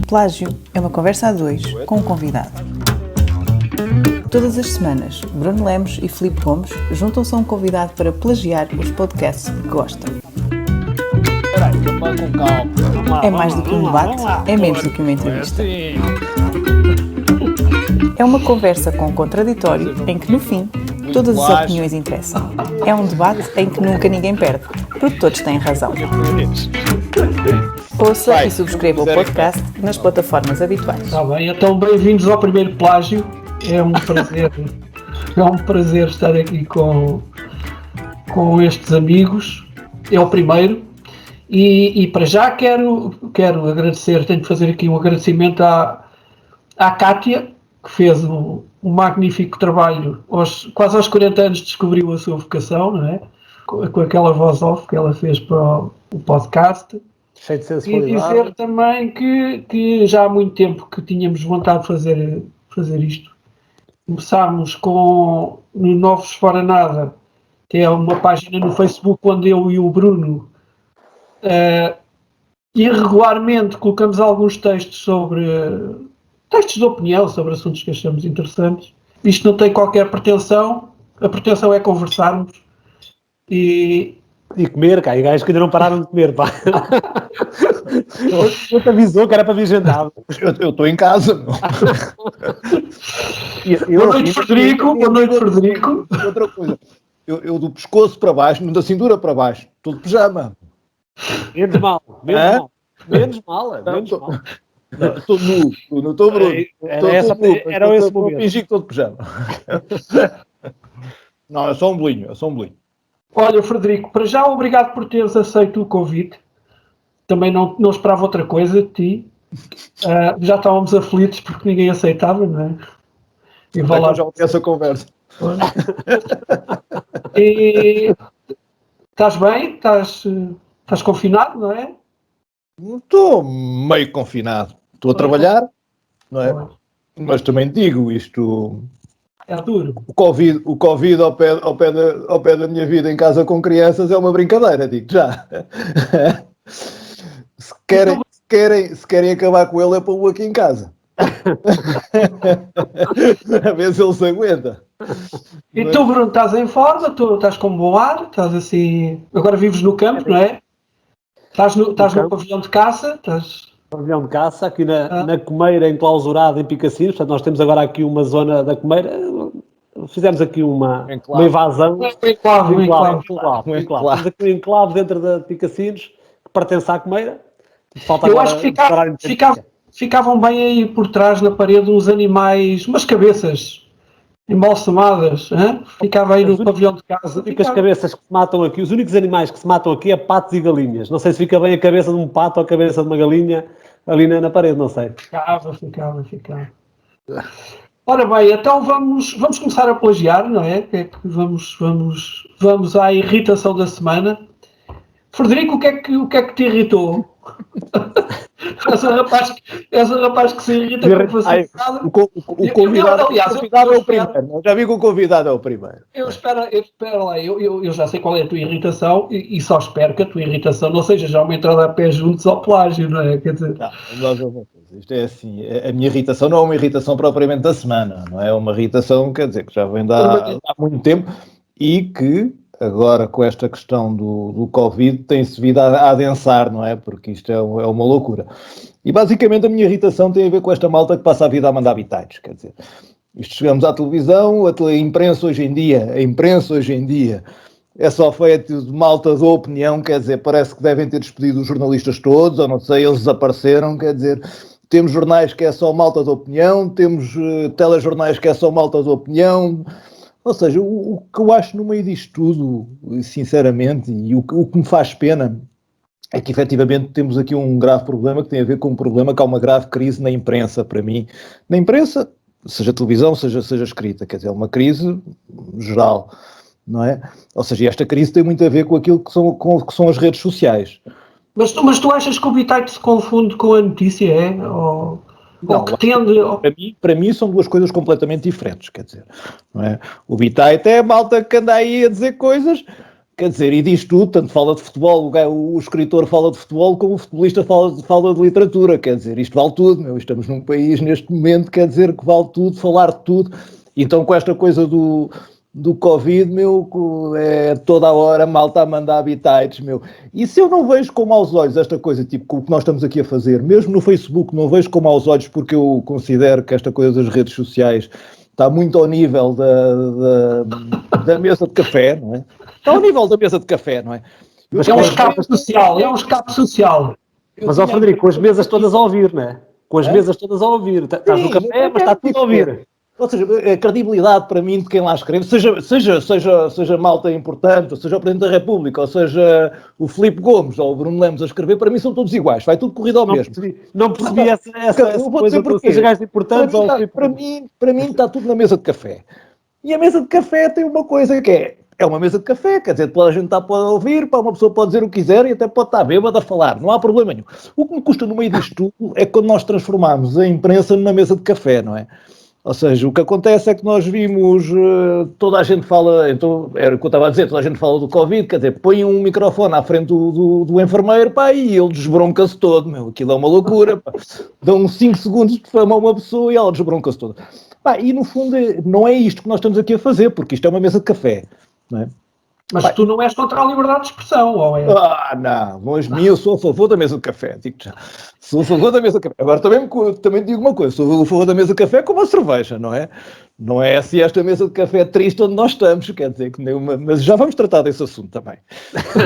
Plágio é uma conversa a dois com um convidado. Todas as semanas, Bruno Lemos e Filipe Gomes juntam-se a um convidado para plagiar os podcasts que gostam. É mais do que um debate, é menos do que uma entrevista. É uma conversa com contraditório em que, no fim, todas as opiniões interessam. É um debate em que nunca ninguém perde, porque todos têm razão. Ouça e subscreva o podcast nas plataformas habituais. Está bem, então bem-vindos ao primeiro plágio. É um prazer estar aqui com estes amigos. É o primeiro. E para já quero agradecer, tenho de fazer aqui um agradecimento à Kátia, que fez um magnífico trabalho. Quase aos 40 anos descobriu a sua vocação, não é? Com aquela voz off que ela fez para o podcast. Cheio de sensibilidade. E dizer também que já há muito tempo que tínhamos vontade de fazer isto. Começámos no Novos Fora Nada, que é uma página no Facebook onde eu e o Bruno irregularmente colocamos alguns textos de opinião sobre assuntos que achamos interessantes. Isto não tem qualquer pretensão, a pretensão é conversarmos e comer, cá, e gajos que ainda não pararam de comer, pá. Eu te avisou que era para vir jantar. Eu estou em casa, meu. Boa noite, Frederico. Outra coisa, eu do pescoço para baixo, da cintura para baixo, estou de pijama. Menos mal. Estou nu, não estou Bruno. Era esse Vou momento. fingir que estou de pijama. Não, é só um bolinho. Olha, Frederico, para já obrigado por teres aceito o convite. Também não esperava outra coisa de ti. Já estávamos aflitos porque ninguém aceitava, não é? E Vai lá já essa conversa. E estás bem? Estás confinado, não é? Estou meio confinado. Estou a trabalhar, não é? Mas também digo isto. É duro. O Covid ao pé da minha vida em casa com crianças é uma brincadeira, digo já. Se querem acabar com ele é para o aqui em casa. A ver se ele se aguenta. E tu, Bruno, estás em forma? Tu estás com bom ar? Estás assim... Agora vives no campo, não é? Estás no pavilhão de caça? Pavilhão de caça, aqui na Comeira, enclausurada em Picacinos. Portanto, nós temos agora aqui uma zona da Comeira. Fizemos aqui uma invasão. Um enclave. Temos aqui um enclave dentro de Picacinos, que pertence à Comeira. Eu acho que ficavam bem aí por trás na parede uns animais, umas cabeças embalsamadas. Hein? Ficava aí no pavilhão de casa. As cabeças que se matam aqui, os únicos animais que se matam aqui é patos e galinhas. Não sei se fica bem a cabeça de um pato ou a cabeça de uma galinha ali na parede, não sei. Ficava. Ora bem, então vamos começar a plagiar, não é? Vamos à irritação da semana. Frederico, o que é que te irritou? És um rapaz que se irrita com facilidade. O convidado é o primeiro. Já vi que o convidado é o primeiro. Espera lá, eu já sei qual é a tua irritação e só espero que a tua irritação não seja já uma entrada a pé juntos ao plágio, não é? Quer dizer... Isto é assim, a minha irritação não é uma irritação propriamente da semana, não é uma irritação, quer dizer, que já vem há muito tempo e que agora com esta questão do Covid tem-se vindo a adensar, não é? Porque isto é uma loucura. E basicamente a minha irritação tem a ver com esta malta que passa a vida a mandar bitites, quer dizer, isto chegamos à televisão, a imprensa hoje em dia é só feito de malta de opinião, quer dizer, parece que devem ter despedido os jornalistas todos, ou não sei, eles desapareceram, quer dizer, temos jornais que é só malta de opinião, temos telejornais que é só malta de opinião. Ou seja, o que eu acho no meio disto tudo, sinceramente, e o que me faz pena, é que efetivamente temos aqui um grave problema que tem a ver com um problema que há uma grave crise na imprensa, para mim. Na imprensa, seja televisão, seja escrita, quer dizer, é uma crise geral, não é? Ou seja, esta crise tem muito a ver com aquilo que são as redes sociais. Mas tu achas que o bitite se confunde com a notícia, é? Não, para mim são duas coisas completamente diferentes, quer dizer, não é? O bitite é a malta que anda aí a dizer coisas Quer dizer, e diz tudo, tanto fala de futebol, o escritor fala de futebol, como o futebolista fala de literatura, quer dizer, isto vale tudo, meu. Estamos num país neste momento, quer dizer, que vale tudo, falar de tudo. Então com esta coisa do Covid, meu, é toda a hora malta a mandar habitats, meu. E se eu não vejo com maus olhos esta coisa, tipo, o que nós estamos aqui a fazer, mesmo no Facebook não vejo com maus olhos, porque eu considero que esta coisa das redes sociais está muito ao nível da mesa de café, não é? Está ao nível da mesa de café, não é? Mas é um escape social, é um escape social. Mas, ó Frederico, com as mesas todas a ouvir, não é? Com as mesas todas a ouvir. Estás no café, mas está tudo a ouvir. Ou seja, a credibilidade para mim de quem lá escreve, seja malta importante, ou seja o Presidente da República, ou seja o Filipe Gomes ou o Bruno Lemos a escrever, para mim são todos iguais, vai tudo corrido ao mesmo. Não percebi essa coisa de seja gajos importantes. Para mim está tudo na mesa de café. E a mesa de café tem uma coisa que é uma mesa de café, quer dizer, toda a gente pode ouvir, uma pessoa pode dizer o que quiser e até pode estar bêbada a falar, não há problema nenhum. O que me custa no meio disto tudo é quando nós transformamos a imprensa numa mesa de café, não é? Ou seja, o que acontece é que nós vimos, toda a gente fala, então, era o que eu estava a dizer, toda a gente fala do Covid, quer dizer, põe um microfone à frente do enfermeiro, pá, e ele desbronca-se todo, meu, aquilo é uma loucura, pá. Dão 5 segundos de fama a uma pessoa e ela desbronca-se toda. Pá, e no fundo não é isto que nós estamos aqui a fazer, porque isto é uma mesa de café, não é? Mas tu não és contra a liberdade de expressão, ou é? Não, mas eu sou a favor da mesa de café, digo já. Sou a favor da mesa de café. Agora também digo uma coisa, sou a favor da mesa de café com uma cerveja, não é? Não é assim esta mesa de café triste onde nós estamos, quer dizer, que nenhuma... Mas já vamos tratar desse assunto também.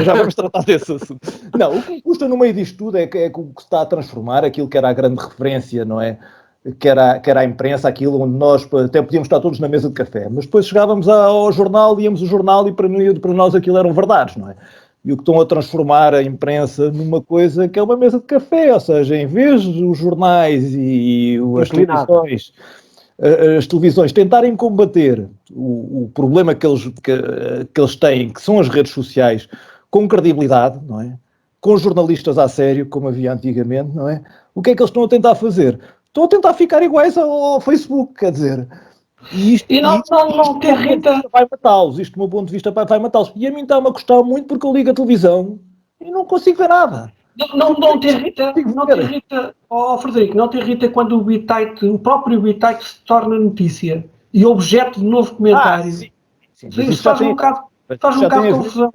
Já vamos tratar desse assunto. Não, o que me custa no meio disto tudo é que o que se está a transformar, aquilo que era a grande referência, não é? Que era a imprensa, aquilo onde nós até podíamos estar todos na mesa de café, mas depois chegávamos ao jornal, íamos ao jornal e para nós aquilo eram verdades, não é? E o que estão a transformar a imprensa numa coisa que é uma mesa de café, ou seja, em vez dos jornais e as televisões tentarem combater o problema que eles têm, que são as redes sociais, com credibilidade, não é? Com jornalistas a sério, como havia antigamente, não é? O que é que eles estão a tentar fazer? Estão a tentar ficar iguais ao Facebook, quer dizer. E não te irrita. Vai matá-los, isto do meu ponto de vista vai matá-los. E a mim está-me a custar muito porque eu ligo a televisão e não consigo ver nada. Não te irrita, Frederico, não te irrita quando o próprio bitite se torna notícia e objeto de novo comentário. Sim. Isso faz um bocado de confusão.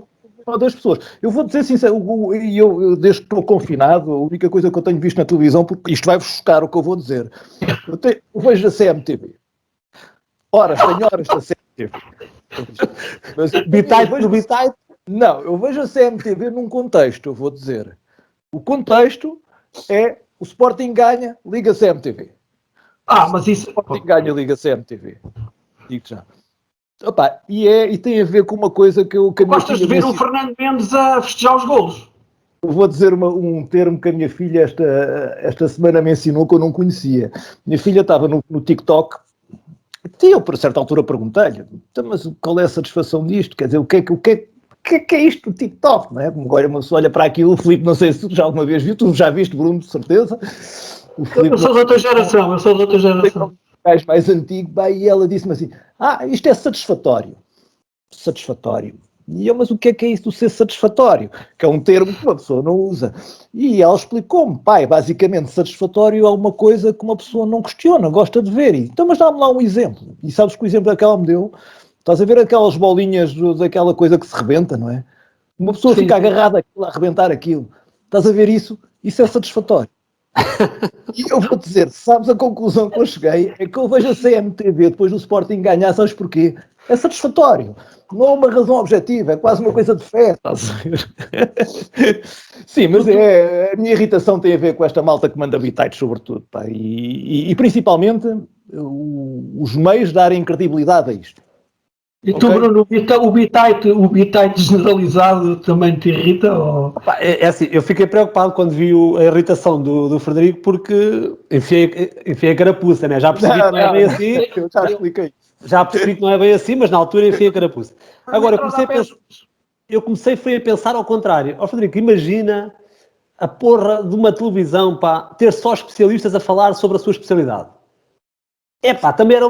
Das pessoas. Eu vou dizer sincero, eu desde que estou confinado, a única coisa que eu tenho visto na televisão, porque isto vai-vos chocar o que eu vou dizer, eu vejo a CMTV. Tenho horas da CMTV. Mas bitite? Não, eu vejo a CMTV num contexto, eu vou dizer. O contexto é o Sporting ganha, liga a CMTV. Mas isso... O Sporting ganha, liga a CMTV. Digo já. Opa, e tem a ver com uma coisa que eu... Gostas de ver o Fernando Mendes a festejar os golos? Eu vou dizer um termo que a minha filha esta semana me ensinou que eu não conhecia. Minha filha estava no TikTok e eu, por certa altura, perguntei-lhe, mas qual é a satisfação disto? Quer dizer, o que é isto do TikTok? Não é? Como agora uma pessoa olha para aquilo, o Filipe, não sei se tu já alguma vez viu, tu já viste, Bruno, de certeza. Eu sou da outra geração, mais antigo, e ela disse-me assim, isto é satisfatório. E eu, mas o que é isso do ser satisfatório? Que é um termo que uma pessoa não usa. E ela explicou-me, basicamente satisfatório é uma coisa que uma pessoa não questiona, gosta de ver. Então, mas dá-me lá um exemplo. E sabes que o exemplo que ela me deu? Estás a ver aquelas bolinhas daquela coisa que se rebenta, não é? Uma pessoa fica agarrada a rebentar aquilo. Estás a ver isso? Isso é satisfatório. E eu vou dizer, sabes a conclusão que eu cheguei? É que eu vejo a CMTV depois do Sporting ganhar, sabes porquê? É satisfatório. Não é uma razão objetiva, é quase uma coisa de fé, estás a ver? Sim, mas a minha irritação tem a ver com esta malta que manda bitites, sobretudo, pá, e principalmente os meios darem credibilidade a isto. E tu, Bruno, o bitite generalizado também te irrita? Ou... É assim, eu fiquei preocupado quando vi a irritação do Frederico porque enfiei a carapuça, né? Já percebi que não é bem assim. Eu já expliquei. Já percebi que não é bem assim, mas na altura enfiei a carapuça. Agora, eu comecei a pensar ao contrário. Frederico, imagina a porra de uma televisão, ter só especialistas a falar sobre a sua especialidade. Também era...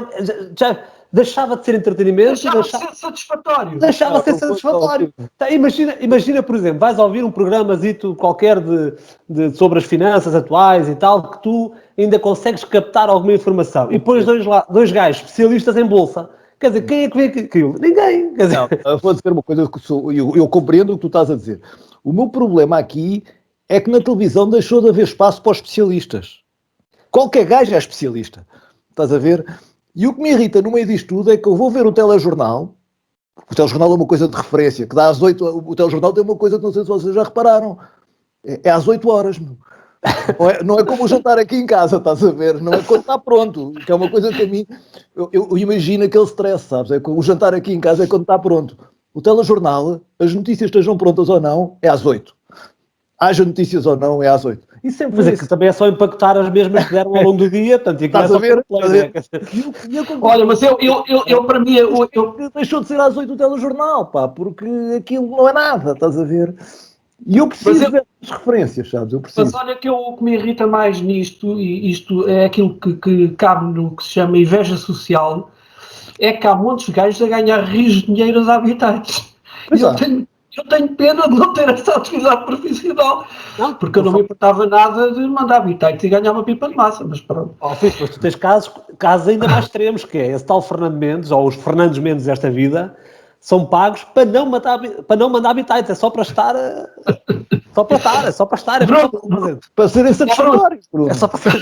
deixava de ser entretenimento, Deixava de ser satisfatório. Deixava de ser satisfatório. Tá, imagina, por exemplo, vais ouvir um programazito qualquer sobre as finanças atuais e tal, que tu ainda consegues captar alguma informação. E depois dois gajos especialistas em bolsa. Quer dizer, quem é que vê aquilo? Ninguém. Quer dizer... Não, eu vou dizer uma coisa que eu compreendo o que tu estás a dizer. O meu problema aqui é que na televisão deixou de haver espaço para os especialistas. Qualquer gajo é especialista. Estás a ver? E o que me irrita no meio disto tudo é que eu vou ver o telejornal. O telejornal é uma coisa de referência, que dá às 8. O telejornal tem uma coisa que não sei se vocês já repararam. É às 8 horas, meu. Não é como o jantar aqui em casa, estás a ver? Não é quando está pronto, que é uma coisa que a mim, eu imagino aquele stress, sabes? O jantar aqui em casa é quando está pronto. O telejornal, as notícias estejam prontas ou não, é às 8. Haja notícias ou não, é às 8. E sempre mas é que também é só impactar as mesmas que deram ao longo do dia, portanto, estás a ver? Olha, mas eu para mim, deixou de ser às 8 o telejornal, pá, porque aquilo não é nada, estás a ver? E eu preciso das referências, sabes? Eu preciso. Mas olha que o que me irrita mais nisto, e isto é aquilo que cabe no que se chama inveja social, é que há montes de gajos a ganhar rios de dinheiro aos habitantes. Eu tenho pena de não ter essa atividade profissional. Não, porque eu não me importava nada de mandar habitantes e ganhar uma pipa de massa, mas pronto. Mas tu tens casos ainda mais extremos, que é esse tal Fernando Mendes, ou os Fernandes Mendes desta vida, são pagos para não mandar habitantes, é só para estar... Para serem satisfatórios. É só para ser...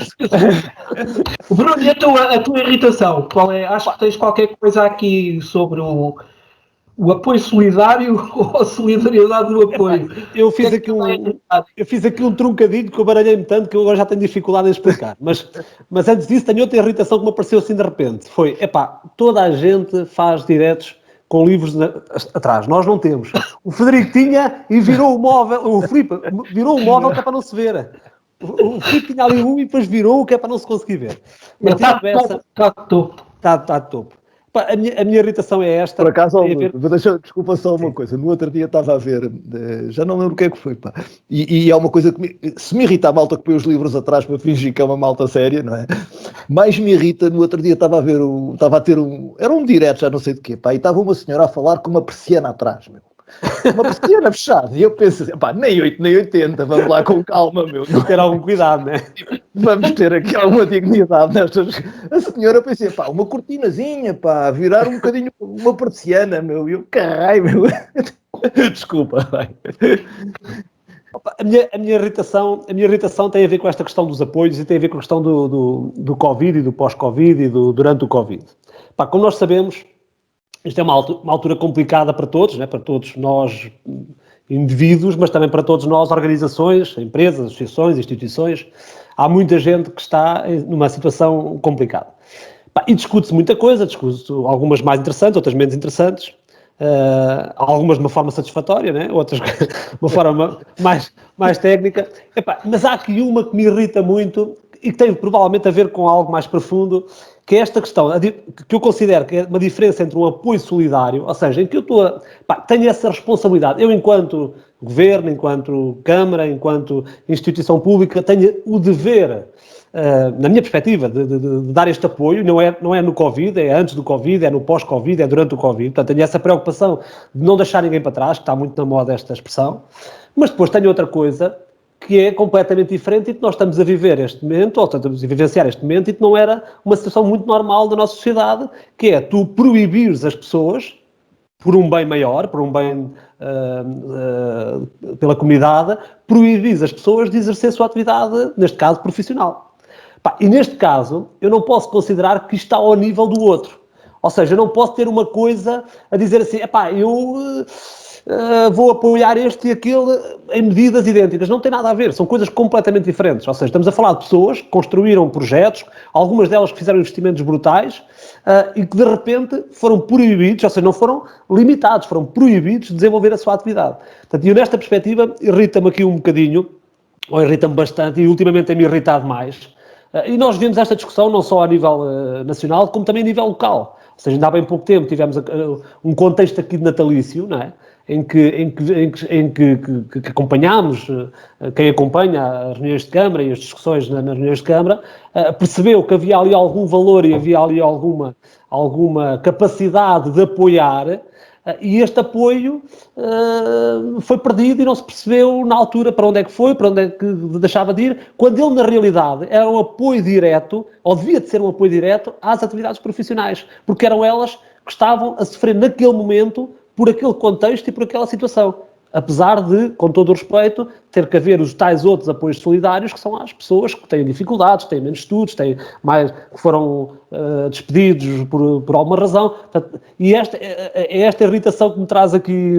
Bruno, e a tua irritação? Qual é? Acho que tens qualquer coisa aqui sobre o apoio solidário ou a solidariedade do apoio? Eu fiz aqui um truncadilho que eu baralhei-me tanto que eu agora já tenho dificuldade em explicar. Mas antes disso, tenho outra irritação que me apareceu assim de repente. Foi, toda a gente faz diretos com livros atrás. Nós não temos. O Frederico tinha e virou o móvel. O Filipe virou o móvel que é para não se ver. O Filipe tinha ali um e depois virou o que é para não se conseguir ver. Está de topo. Está de topo. A minha irritação é esta. Por acaso, desculpa só uma coisa. No outro dia estava a ver, já não lembro o que é que foi, pá. E é uma coisa que se me irrita a malta que põe os livros atrás para fingir que é uma malta séria, não é? Mais me irrita, no outro dia estava a ter era um direto, já não sei de quê, pá, e estava uma senhora a falar com uma persiana atrás, meu. Uma persiana fechada. E eu penso assim, nem 8 nem 80, vamos lá com calma, meu. Ter algum cuidado, né? Vamos ter aqui alguma dignidade nestas. A senhora pensei, uma cortinazinha, virar um bocadinho uma persiana, meu. E eu, caralho, meu. Desculpa, vai. A minha irritação tem a ver com esta questão dos apoios e tem a ver com a questão do Covid e do pós-Covid e durante o Covid. Como nós sabemos, isto é uma altura complicada para todos, né? Para todos nós indivíduos, mas também para todos nós, organizações, empresas, associações, instituições. Há muita gente que está numa situação complicada. E discute-se muita coisa, discute-se algumas mais interessantes, outras menos interessantes, algumas de uma forma satisfatória, né? Outras de uma forma mais técnica. Mas há aqui uma que me irrita muito e que tem provavelmente a ver com algo mais profundo, que é esta questão, que eu considero que é uma diferença entre um apoio solidário, ou seja, em que eu tenho essa responsabilidade, eu enquanto governo, enquanto Câmara, enquanto instituição pública, tenho o dever, na minha perspectiva, de dar este apoio, não é no Covid, é antes do Covid, é no pós-Covid, é durante o Covid, portanto tenho essa preocupação de não deixar ninguém para trás, que está muito na moda esta expressão, mas depois tenho outra coisa, que é completamente diferente e que nós estamos a viver este momento, ou estamos a vivenciar este momento, e que não era uma situação muito normal da nossa sociedade, que é tu proibires as pessoas, por um bem maior, por um bem pela comunidade, proibires as pessoas de exercer a sua atividade, neste caso, profissional. E neste caso, eu não posso considerar que isto está ao nível do outro. Ou seja, eu não posso ter uma coisa a dizer assim, eu... vou apoiar este e aquele em medidas idênticas. Não tem nada a ver, são coisas completamente diferentes. Ou seja, estamos a falar de pessoas que construíram projetos, algumas delas que fizeram investimentos brutais e que de repente foram proibidos, ou seja, não foram limitados, foram proibidos de desenvolver a sua atividade. Portanto, e nesta perspectiva, irrita-me aqui um bocadinho, ou irrita-me bastante, e ultimamente tem-me irritado mais. E nós vimos esta discussão não só a nível nacional, como também a nível local. Ou seja, ainda há bem pouco tempo tivemos um contexto aqui de natalício, não é? que acompanhámos, quem acompanha as reuniões de Câmara e as discussões nas reuniões de Câmara, percebeu que havia ali algum valor e havia ali alguma capacidade de apoiar, e este apoio foi perdido e não se percebeu na altura para onde é que foi, para onde é que deixava de ir, quando ele, na realidade, era um apoio direto, ou devia de ser um apoio direto, às atividades profissionais, porque eram elas que estavam a sofrer naquele momento por aquele contexto e por aquela situação. Apesar de, com todo o respeito, ter que haver os tais outros apoios solidários, que são as pessoas que têm dificuldades, têm menos estudos, que foram despedidos por alguma razão. Portanto, e esta irritação que me traz aqui,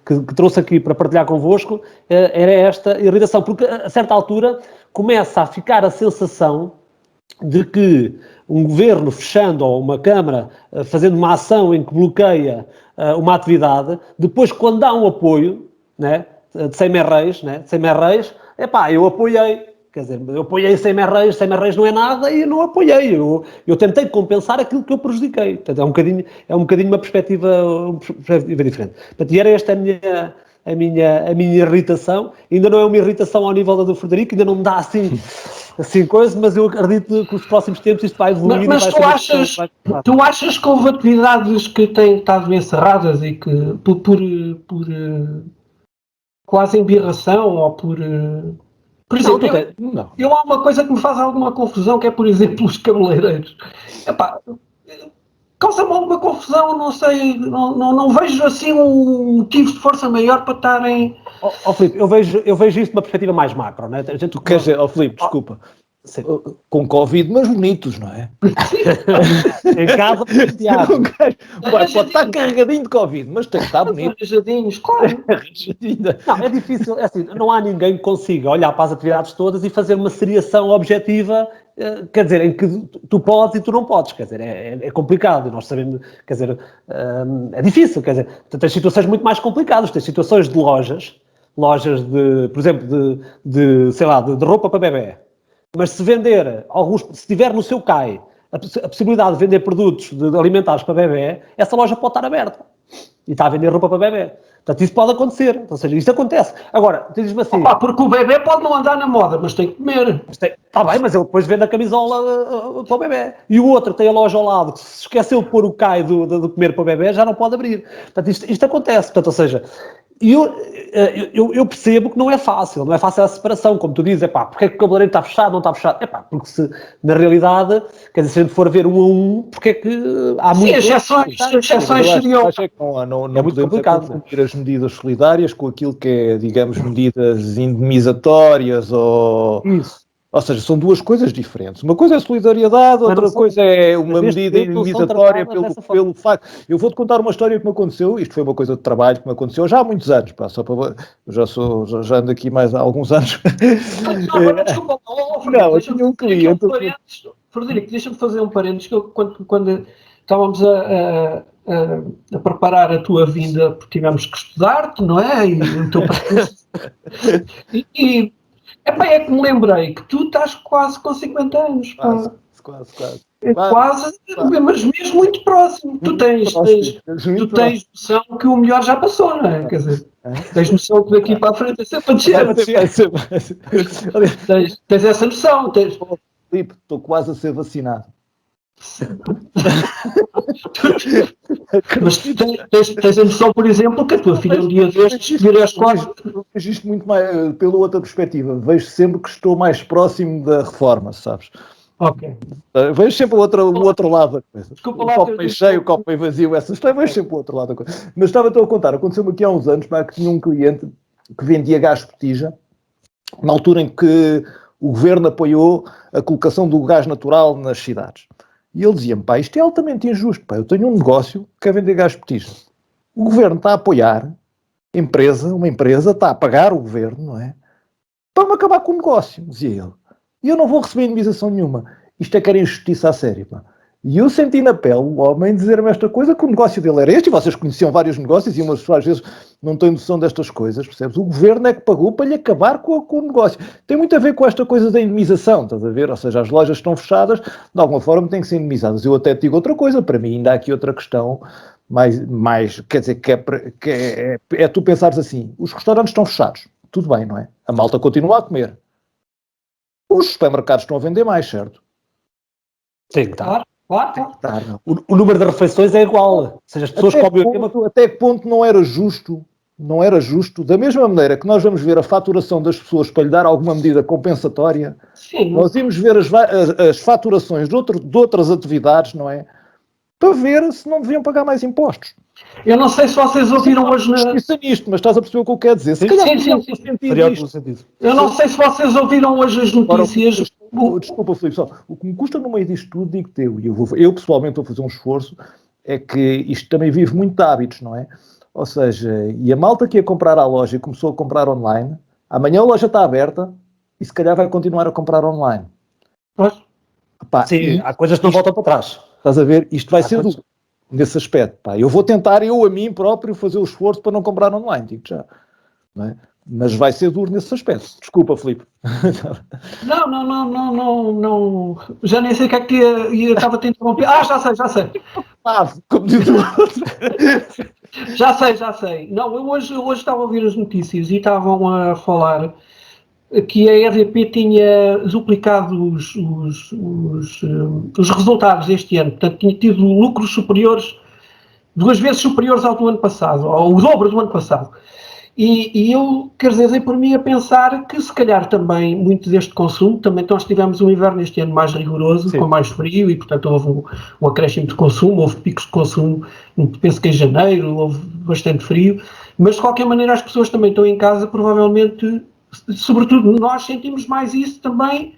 que trouxe aqui para partilhar convosco, era esta irritação, porque a certa altura começa a ficar a sensação de que um governo fechando, ou uma Câmara fazendo uma ação em que bloqueia uma atividade, depois quando dá um apoio, né, de 100 merreis, eu apoiei, quer dizer, eu apoiei 100 merreis não é nada e não apoiei, eu tentei compensar aquilo que eu prejudiquei. Portanto, é um bocadinho uma perspectiva diferente. Portanto, e era esta a minha irritação. Ainda não é uma irritação ao nível da do Frederico, ainda não me dá assim coisa, mas eu acredito que nos próximos tempos isto vai evoluir. Mas tu achas que houve atividades que têm estado encerradas e que por quase embirração ou por exemplo, eu há uma coisa que me faz alguma confusão, que é, por exemplo, os cabeleireiros. Causa-me alguma confusão, não sei, não vejo assim um motivo de força maior para estarem... Filipe, eu vejo isto de uma perspectiva mais macro, não é? Tu queres dizer, Filipe, desculpa, com Covid, mas bonitos, não é? Em casa, pode estar carregadinho de Covid, mas tem que estar bonito. Arranjadinhos, claro. Não, é difícil, é assim, não há ninguém que consiga olhar para as atividades todas e fazer uma seriação objetiva, quer dizer, em que tu podes e tu não podes, quer dizer, é complicado, nós sabemos, quer dizer, é difícil, quer dizer, tens situações muito mais complicadas, tens situações de lojas de, por exemplo, de roupa para bebê. Mas se tiver no seu CAI a possibilidade de vender produtos alimentares para bebê, essa loja pode estar aberta. E está a vender roupa para bebê. Portanto, isso pode acontecer. Ou seja, isso acontece. Agora, diz-me assim... porque o bebê pode não andar na moda, mas tem que comer. Está bem, mas ele depois vende a camisola para o bebê. E o outro tem a loja ao lado, que se esqueceu de pôr o CAI do comer para o bebê, já não pode abrir. Portanto, isto acontece. Portanto, ou seja... E eu percebo que não é fácil a separação, como tu dizes, porque é que o cabeleireiro está fechado, não está fechado? Porque se, na realidade, quer dizer, se a gente for ver um a um, porque é que há muitas exceções seriam... Não é muito complicado confundir as medidas solidárias com aquilo que é, digamos, medidas indemnizatórias ou... Isso. Ou seja, são duas coisas diferentes. Uma coisa é solidariedade, outra coisa é uma medida indemnizatória pelo facto... Eu vou-te contar uma história que me aconteceu, isto foi uma coisa de trabalho que me aconteceu já há muitos anos, eu já ando aqui mais há alguns anos. Desculpa, eu tinha um cliente... Frederico, deixa-me fazer um parênteses, que quando estávamos a preparar a tua vinda, porque tivemos que estudar-te, não é? É que me lembrei que tu estás quase com 50 anos. Quase. Mas mesmo muito próximo. Tu tens noção que o melhor já passou, não é? Quer dizer, tens noção que daqui para a frente é sempre a descer. Tens essa noção. Filipe, estou quase a ser vacinado. Mas tens a noção, por exemplo, que a tua filha um dia destes virou às quatro. Vejo isto muito mais pela outra perspectiva. Vejo sempre que estou mais próximo da reforma, sabes? Ok. Vejo sempre o outro lado da coisa. Desculpa, o copo meio cheio, o copo meio vazio, essa história, vejo sempre o outro lado da coisa. Mas estava-te a contar, aconteceu-me aqui há uns anos, que tinha um cliente que vendia gás botija, na altura em que o governo apoiou a colocação do gás natural nas cidades. E ele dizia-me, isto é altamente injusto, eu tenho um negócio que quer vender gás botija. O governo está a apoiar uma empresa está a pagar o governo, não é? Para-me acabar com o negócio, dizia ele. E eu não vou receber indemnização nenhuma. Isto é que era injustiça a sério, E eu senti na pele o homem dizer-me esta coisa, que o negócio dele era este, e vocês conheciam vários negócios, e umas pessoas às vezes não têm noção destas coisas, percebes? O governo é que pagou para lhe acabar com o negócio. Tem muito a ver com esta coisa da indemnização, estás a ver? Ou seja, as lojas estão fechadas, de alguma forma têm que ser indemnizadas. Eu até te digo outra coisa, para mim ainda há aqui outra questão quer dizer, é tu pensares assim, os restaurantes estão fechados, tudo bem, não é? A malta continua a comer. Os supermercados estão a vender mais, certo? Sim, claro. Claro. O número de refeições é igual. Ou seja, as pessoas comem a mesma... Até que ponto não era justo, da mesma maneira que nós vamos ver a faturação das pessoas para lhe dar alguma medida compensatória, Sim. nós íamos ver as faturações de outras atividades, não é? Para ver se não deviam pagar mais impostos. Eu não sei se vocês ouviram hoje na... Justiça nisto, mas estás a perceber o que eu quero dizer. Se calhar Sentido. Eu não sei se vocês ouviram hoje as notícias... Desculpa, Filipe, só. O que me custa no meio disto tudo, digo-te eu pessoalmente vou fazer um esforço, é que isto também vive muito de hábitos, não é? Ou seja, e a malta que ia comprar à loja e começou a comprar online, amanhã a loja está aberta e se calhar vai continuar a comprar online. Sim, há coisas que não voltam para trás. Estás a ver? Isto vai ser duro nesse aspecto. Eu vou tentar a mim próprio fazer o esforço para não comprar online, digo já. Não é? Mas vai ser duro nesse aspecto. Desculpa, Filipe. Não. Já nem sei o que é que estava a te interromper. Já sei. Como diz o outro. Já sei. Não, eu hoje estava a ouvir as notícias e estavam a falar que a EDP tinha duplicado os resultados este ano. Portanto, tinha tido lucros superiores, 2 vezes superiores ao do ano passado, ou o dobro do ano passado. E eu, quer dizer, dei por mim a pensar que se calhar também muito deste consumo, também nós tivemos um inverno este ano mais rigoroso, com mais frio, e portanto houve um acréscimo de consumo, houve picos de consumo, penso que em janeiro houve bastante frio, mas de qualquer maneira as pessoas também estão em casa, provavelmente, sobretudo nós sentimos mais isso também,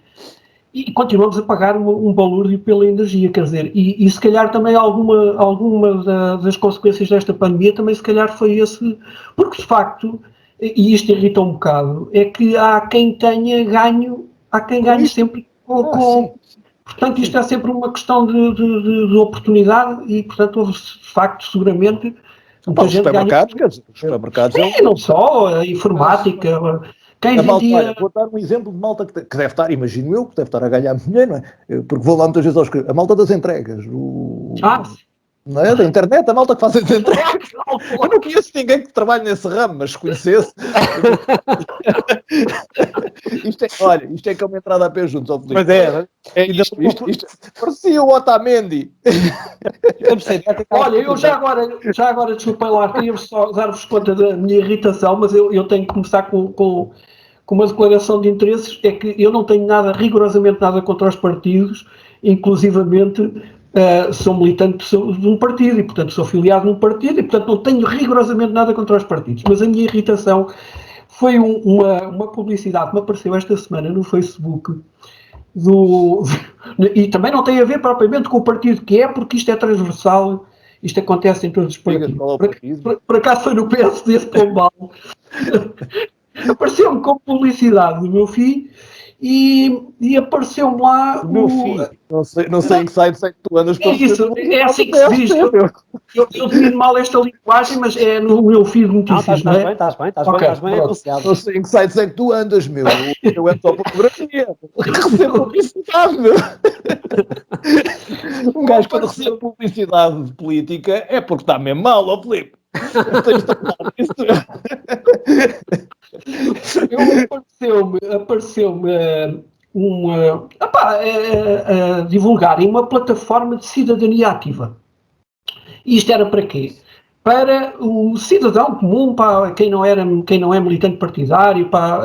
e continuamos a pagar um balúrdio pela energia, quer dizer, e se calhar também alguma das consequências desta pandemia também se calhar foi esse, porque de facto, e isto irrita um bocado, é que há quem tenha ganho, há quem ganhe sempre portanto isto é sempre uma questão de oportunidade e portanto houve de facto seguramente muita gente supermercados, quer dizer, os supermercados... não só, a informática... Vou dar um exemplo de malta que deve estar, imagino eu, que deve estar a ganhar dinheiro, não é? Porque vou lá muitas vezes a malta das entregas, não é? Da internet, a malta que faz as entregas. Eu não conheço ninguém que trabalhe nesse ramo, mas se conhecesse... isto é que é uma entrada a pé juntos, ó Filipe. Mas isto parecia o Otamendi. Olha, eu já agora desculpem lá, queria só dar-vos conta da minha irritação, mas eu tenho que começar com uma declaração de interesses, é que eu não tenho rigorosamente nada contra os partidos, inclusivamente sou militante de um partido e, portanto, sou filiado num partido e, portanto, não tenho rigorosamente nada contra os partidos, mas a minha irritação foi uma publicidade que me apareceu esta semana no Facebook e também não tem a ver propriamente com o partido que é, porque isto é transversal, isto acontece em todos os partidos. Por acaso foi no PSD de Pombal. Apareceu-me com publicidade do meu filho e apareceu-me lá o meu filho. Não sei em que site é que tu andas para é assim que se diz. Eu defino mal esta linguagem, mas é no meu feed de notícias, não é? Estás bem associado. Não sei em que sites é que tu andas, meu. Eu ando só para fotografia. Recebo publicidade, meu. Um gajo quando recebe publicidade de política é porque está mesmo mal, ó Filipe. Apareceu-me a divulgarem uma plataforma de cidadania ativa. E isto era para quê? Para o cidadão comum, para quem não é militante partidário, para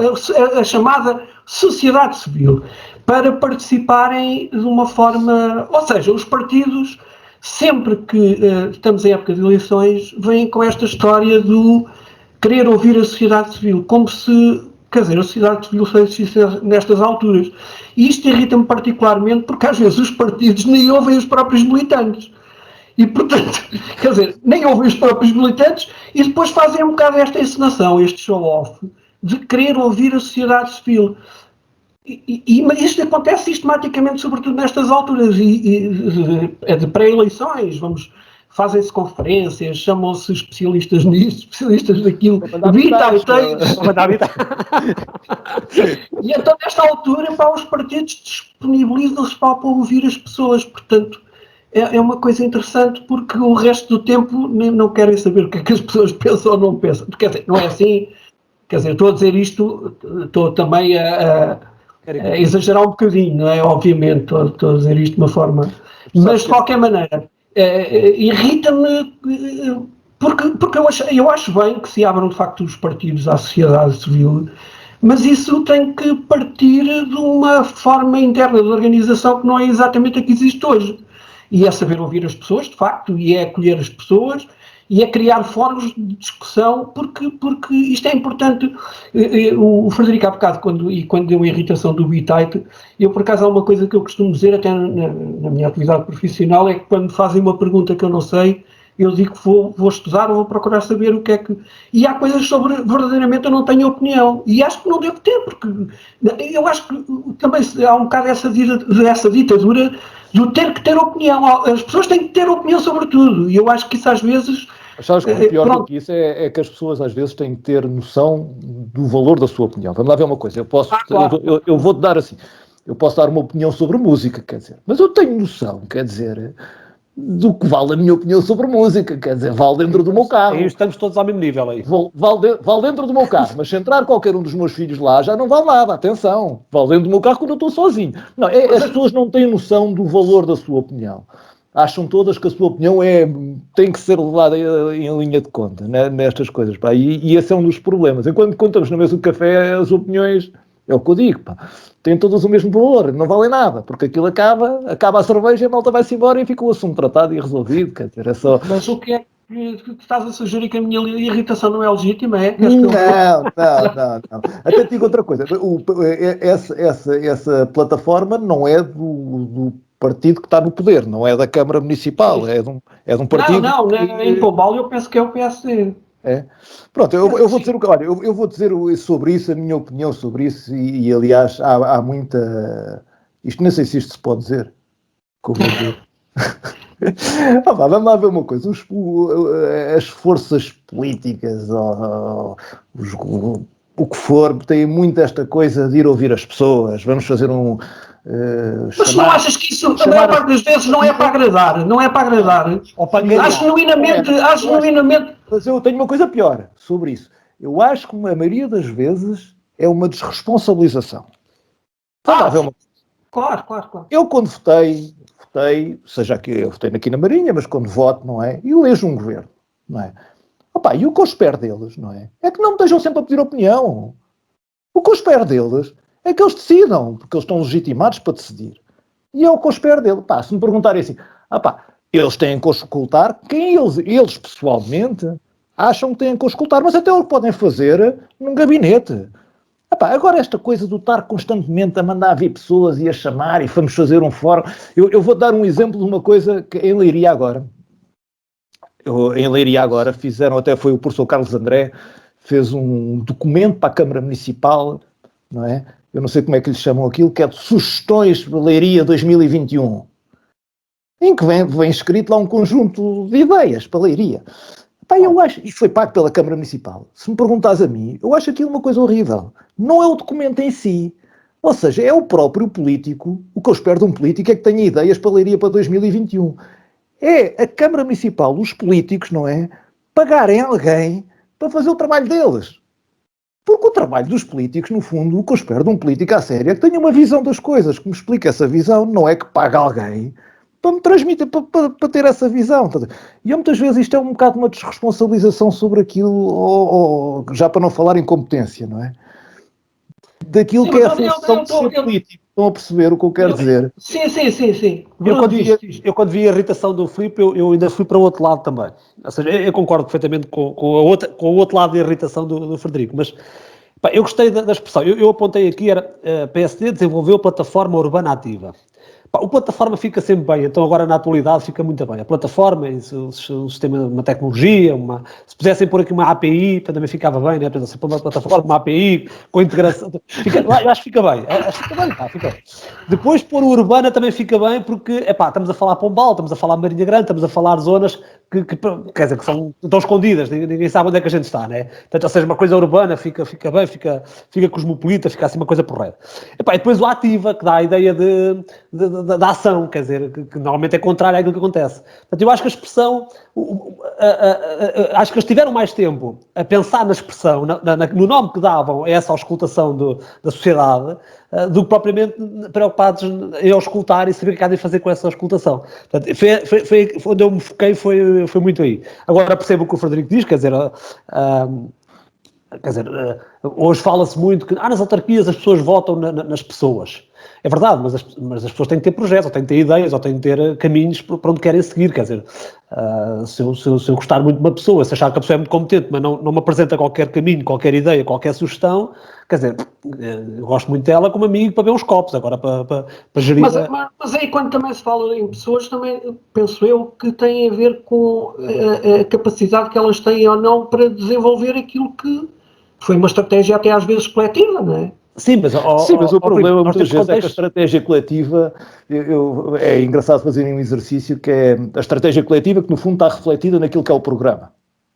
a chamada sociedade civil, para participarem de uma forma... Ou seja, os partidos, sempre que estamos em época de eleições, vêm com esta história do querer ouvir a sociedade civil, como se... Quer dizer, a sociedade civil só existisse nestas alturas. E isto irrita-me particularmente porque às vezes os partidos nem ouvem os próprios militantes. E, portanto, quer dizer, nem ouvem os próprios militantes e depois fazem um bocado esta encenação, este show-off, de querer ouvir a sociedade civil. Mas isto acontece sistematicamente, sobretudo nestas alturas de pré-eleições, fazem-se conferências, chamam-se especialistas nisto, especialistas daquilo, e então nesta altura os partidos disponibilizam-se para ouvir as pessoas, portanto é uma coisa interessante, porque o resto do tempo não querem saber o que é que as pessoas pensam ou não pensam. Quer dizer, não é assim. Quer dizer, estou a dizer isto, estou também a exagerar um bocadinho, não é? Obviamente, estou a dizer isto de uma forma... Mas, de qualquer maneira, irrita-me, porque eu acho bem que se abram, de facto, os partidos à sociedade civil, mas isso tem que partir de uma forma interna de organização que não é exatamente a que existe hoje. E é saber ouvir as pessoas, de facto, e é acolher as pessoas, e é criar fóruns de discussão, porque isto é importante. O Frederico há bocado, quando deu a irritação do bitite, eu por acaso há uma coisa que eu costumo dizer, até na minha atividade profissional, é que quando me fazem uma pergunta que eu não sei, eu digo que vou estudar ou vou procurar saber o que é que... E há coisas sobre, verdadeiramente, eu não tenho opinião. E acho que não devo ter, porque eu acho que também há um bocado essa ditadura do ter que ter opinião. As pessoas têm que ter opinião sobre tudo. E eu acho que isso às vezes... Mas sabes que o pior do que isso é que as pessoas às vezes têm que ter noção do valor da sua opinião. Vamos lá ver uma coisa. Claro. Eu vou-te dar assim. Eu posso dar uma opinião sobre música, quer dizer. Mas eu tenho noção, quer dizer... do que vale a minha opinião sobre música, quer dizer, vale dentro do meu carro. Aí estamos todos ao mesmo nível aí. Vale dentro do meu carro, mas se entrar qualquer um dos meus filhos lá, já não vale nada, atenção. Vale dentro do meu carro quando eu estou sozinho. Não, as pessoas não têm noção do valor da sua opinião. Acham todas que a sua opinião tem que ser levada em linha de conta, né, nestas coisas. Pá. E esse é um dos problemas. Enquanto contamos na mesa do café, as opiniões... É o que eu digo, pá. Têm todas o mesmo valor, não valem nada, porque aquilo acaba a cerveja, a malta vai-se embora e fica o assunto tratado e resolvido, quer dizer, é só... Mas o que é que estás a sugerir, que a minha irritação não é legítima, é? Não. Até te digo outra coisa, essa plataforma não é do partido que está no poder, não é da Câmara Municipal, é de um partido... Não, em Pombal eu penso que é o PSD. É. Pronto, eu vou dizer eu vou dizer sobre isso, a minha opinião sobre isso, e aliás, há muita... Isto não sei se isto se pode dizer. Como dizer? Vamos lá ver uma coisa. As forças políticas, o que for, têm muito esta coisa de ir ouvir as pessoas. Vamos fazer mas não achas que isso, a maior parte das vezes, não é para agradar? Não é para agradar? Ou para enganar. Acho genuinamente... Mas eu tenho uma coisa pior sobre isso. Eu acho que a maioria das vezes é uma desresponsabilização. Claro. Eu quando votei, seja que eu votei aqui na Marinha, mas quando voto, não é? Eu elejo um governo, não é? Opa, e o que eu espero deles, não é? É que não me estejam sempre a pedir opinião. O que eu espero deles é que eles decidam, porque eles estão legitimados para decidir. E é o que eu espero deles. Pá, se me perguntarem assim, eles têm que auscultar quem eles pessoalmente acham que têm que auscultar, mas até o podem fazer num gabinete. Agora esta coisa de estar constantemente a mandar vir pessoas e a chamar e vamos fazer um fórum. Eu vou dar um exemplo de uma coisa que em Leiria agora. Fizeram, até foi o professor Carlos André, fez um documento para a Câmara Municipal, não é? Eu não sei como é que lhe chamam aquilo, que é de Sugestões de Leiria 2021. Em que vem escrito lá um conjunto de ideias para Leiria. Eu acho, e foi pago pela Câmara Municipal. Se me perguntas a mim, eu acho aquilo uma coisa horrível. Não é o documento em si. Ou seja, é o próprio político. O que eu espero de um político é que tenha ideias para Leiria para 2021. É a Câmara Municipal, os políticos, não é? Pagarem alguém para fazer o trabalho deles. Porque o trabalho dos políticos, no fundo, o que eu espero de um político à séria é que tenha uma visão das coisas, que me explique essa visão, não é que pague alguém para me transmitir, para ter essa visão. E muitas vezes isto é um bocado uma desresponsabilização sobre aquilo, ou já para não falar em competência, não é? Daquilo que é a função de ser político. Estão a perceber o que eu quero dizer? Sim. Eu quando vi a irritação do Filipe, eu ainda fui para o outro lado também. Ou seja, eu concordo perfeitamente com o outro lado da irritação do Frederico, mas eu gostei da expressão. Eu apontei aqui, era PSD desenvolveu plataforma urbana ativa. O plataforma fica sempre bem, então agora na atualidade fica muito bem. A plataforma, um sistema, uma tecnologia, se pudessem pôr aqui uma API, também ficava bem, né? Se pôr uma plataforma, uma API, com integração, eu acho que fica bem. Fica bem. Depois pôr o urbana também fica bem, porque, estamos a falar Pombal, estamos a falar Marinha Grande, estamos a falar zonas que quer dizer, que estão escondidas, ninguém sabe onde é que a gente está, né? Portanto, ou seja, uma coisa urbana fica bem, fica cosmopolita, fica assim uma coisa porreira. E depois o ativa, que dá a ideia de da ação, quer dizer, que normalmente é contrário àquilo que acontece. Portanto, eu acho que a expressão, acho que eles tiveram mais tempo a pensar na expressão, no nome que davam a essa auscultação da sociedade, do que propriamente preocupados em auscultar e saber o que há de fazer com essa auscultação. Portanto, foi onde eu me foquei, foi muito aí. Agora percebo o que o Frederico diz, quer dizer, hoje fala-se muito que nas autarquias as pessoas votam nas pessoas. É verdade, mas as pessoas têm que ter projetos, ou têm que ter ideias, ou têm que ter caminhos para onde querem seguir. Quer dizer, se eu gostar muito de uma pessoa, se achar que a pessoa é muito competente, mas não me apresenta qualquer caminho, qualquer ideia, qualquer sugestão, quer dizer, eu gosto muito dela como amigo para ver uns copos, agora para gerir... Mas aí quando também se fala em pessoas, também penso eu que tem a ver com a capacidade que elas têm ou não para desenvolver aquilo que foi uma estratégia até às vezes coletiva, não é? Sim, mas o problema muitas vezes é que a estratégia coletiva, é engraçado fazer um exercício que é a estratégia coletiva que no fundo está refletida naquilo que é o programa.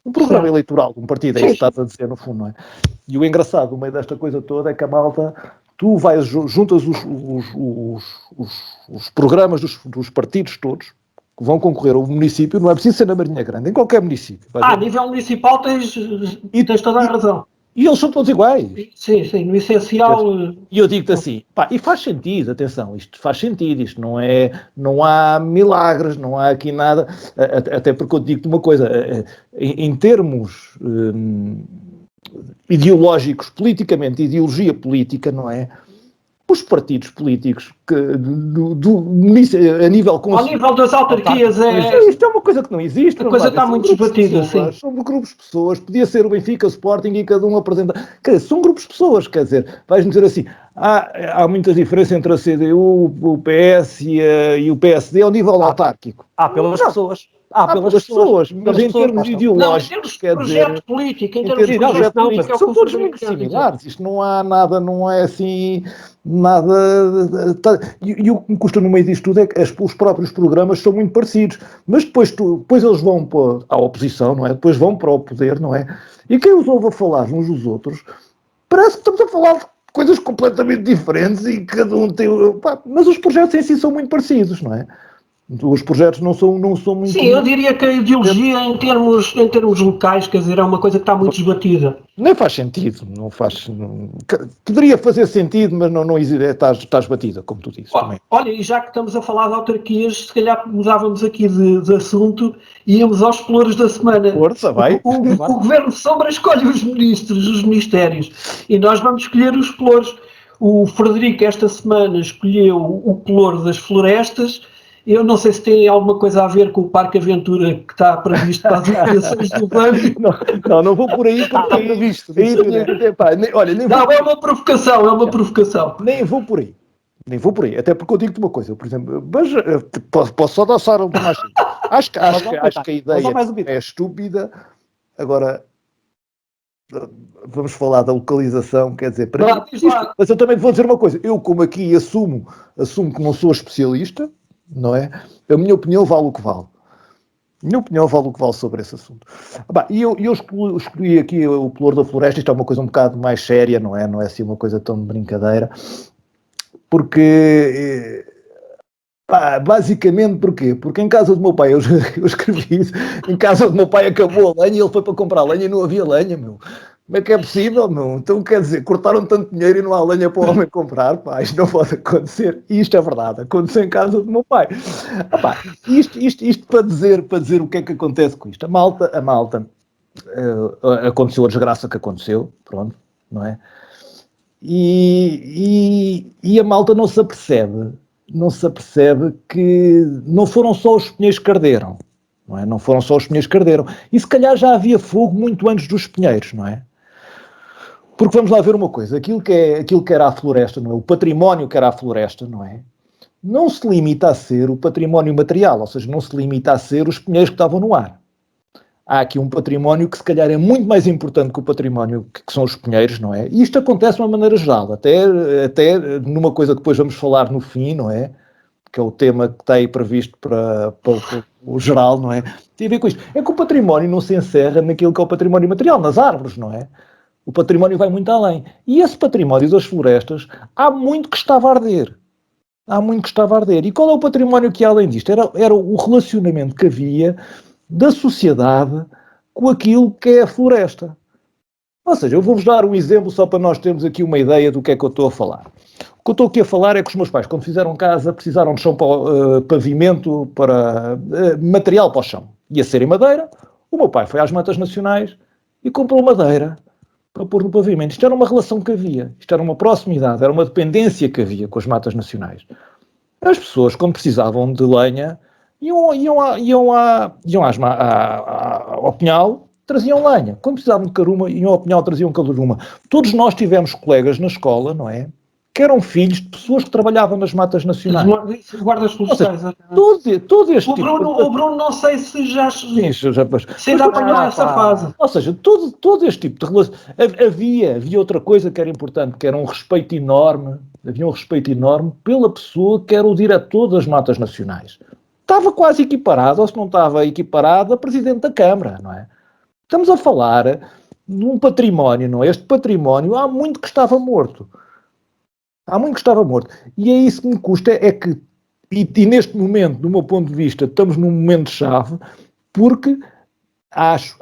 Um programa eleitoral de um partido, é isso que estás a dizer no fundo, não é? E o engraçado no meio desta coisa toda é que a malta, tu juntas os programas dos partidos todos, que vão concorrer ao município, não é preciso ser na Marinha Grande, em qualquer município. A nível municipal tens toda a razão. E eles são todos iguais. Sim, no essencial... E eu digo-te assim, e faz sentido, atenção, isto faz sentido, isto não há milagres, não há aqui nada, até porque eu digo-te uma coisa, em termos ideológicos, politicamente, ideologia política, não é? Os partidos políticos a nível... Ao nível das autarquias isto é uma coisa que não existe. A coisa está muito debatida, sim. São grupos de pessoas, podia ser o Benfica, o Sporting e cada um apresenta... Quer dizer, são grupos de pessoas, quer dizer, vais-me dizer assim, há muita diferença entre a CDU, o PS e o PSD ao nível autárquico. Pelas pessoas. Pelas pessoas, mas em termos ideológicos, quer dizer... projeto político, em termos de projeto político, são todos muito similares. Isto não há nada, não é assim, nada... E o que me custa no meio disto tudo é que os próprios programas são muito parecidos, mas depois eles vão para a oposição, não é? Depois vão para o poder, não é? E quem os ouve a falar uns dos outros, parece que estamos a falar de coisas completamente diferentes e cada um tem... mas os projetos em si são muito parecidos, não é? Os projetos não são muito... Sim, eu diria que a ideologia em termos locais, quer dizer, é uma coisa que está muito desbatida. Nem faz sentido, poderia fazer sentido, mas não existe, está esbatida, como tu dizes. Também. Olha, e já que estamos a falar de autarquias, se calhar mudávamos aqui de assunto e íamos aos pelouros da semana. Força, vai. O Governo de Sombra escolhe os ministros, os ministérios, e nós vamos escolher os pelouros. O Frederico esta semana escolheu o pelouro das florestas. Eu não sei se tem alguma coisa a ver com o Parque Aventura que está previsto para as operações do banco. Não vou por aí porque está previsto. É uma provocação. Nem vou por aí. Até porque eu digo-te uma coisa, por exemplo, mas posso só dançar um mais. Acho que a ideia é estúpida. Agora, vamos falar da localização, quer dizer, mas eu também vou dizer uma coisa. Eu, como aqui assumo que não sou especialista, não é? A minha opinião vale o que vale. Sobre esse assunto. E eu escolhi aqui o pelouro da floresta. Isto é uma coisa um bocado mais séria, não é? Não é assim uma coisa tão de brincadeira. Porque, basicamente, porquê? Porque em casa do meu pai, eu escrevi isso, em casa do meu pai acabou a lenha e ele foi para comprar lenha e não havia lenha, meu. Como é que é possível, meu? Então, quer dizer, cortaram tanto dinheiro e não há lenha para o homem comprar, isto não pode acontecer. E isto é verdade, aconteceu em casa do meu pai. Isto para dizer o que é que acontece com isto. A malta, aconteceu a desgraça que aconteceu, pronto, não é? E a malta não se apercebe que não foram só os pinheiros que arderam, não é? Não foram só os pinheiros que arderam. E se calhar já havia fogo muito antes dos pinheiros, não é? Porque vamos lá ver uma coisa, aquilo que era a floresta, não é? O património que era a floresta, não é? Não se limita a ser o património material, ou seja, não se limita a ser os pinheiros que estavam no ar. Há aqui um património que se calhar é muito mais importante que o património que são os pinheiros, não é? E isto acontece de uma maneira geral, até numa coisa que depois vamos falar no fim, não é? Que é o tema que está aí previsto para o geral, não é? Tem a ver com isto. É que o património não se encerra naquilo que é o património material, nas árvores, não é? O património vai muito além. E esse património das florestas, há muito que estava a arder. Há muito que estava a arder. E qual é o património que há além disto? Era o relacionamento que havia da sociedade com aquilo que é a floresta. Ou seja, eu vou-vos dar um exemplo só para nós termos aqui uma ideia do que é que eu estou a falar. O que eu estou aqui a falar é que os meus pais, quando fizeram casa, precisaram de chão para pavimento, para material para o chão. Ia ser em madeira. O meu pai foi às Matas Nacionais e comprou madeira para pôr no pavimento. Isto era uma relação que havia. Isto era uma proximidade, era uma dependência que havia com as Matas Nacionais. As pessoas, quando precisavam de lenha, iam ao Pinhal, traziam lenha. Quando precisavam de caruma, iam ao Pinhal, traziam caruma. Todos nós tivemos colegas na escola, não é? Que eram filhos de pessoas que trabalhavam nas Matas Nacionais. Guardas florestais. Todo este o Bruno, não sei se já... Sim, se ainda apanhou essa fase. Ou seja, todo este tipo de relação... Havia outra coisa que era importante, que era um respeito enorme, havia um respeito enorme pela pessoa que era o diretor das Matas Nacionais. Estava quase equiparado, ou se não estava equiparado, a Presidente da Câmara, não é? Estamos a falar de um património, não é? Este património há muito que estava morto. Há muito que estava morto. E é isso que me custa, é que, e neste momento, do meu ponto de vista, estamos num momento-chave, porque acho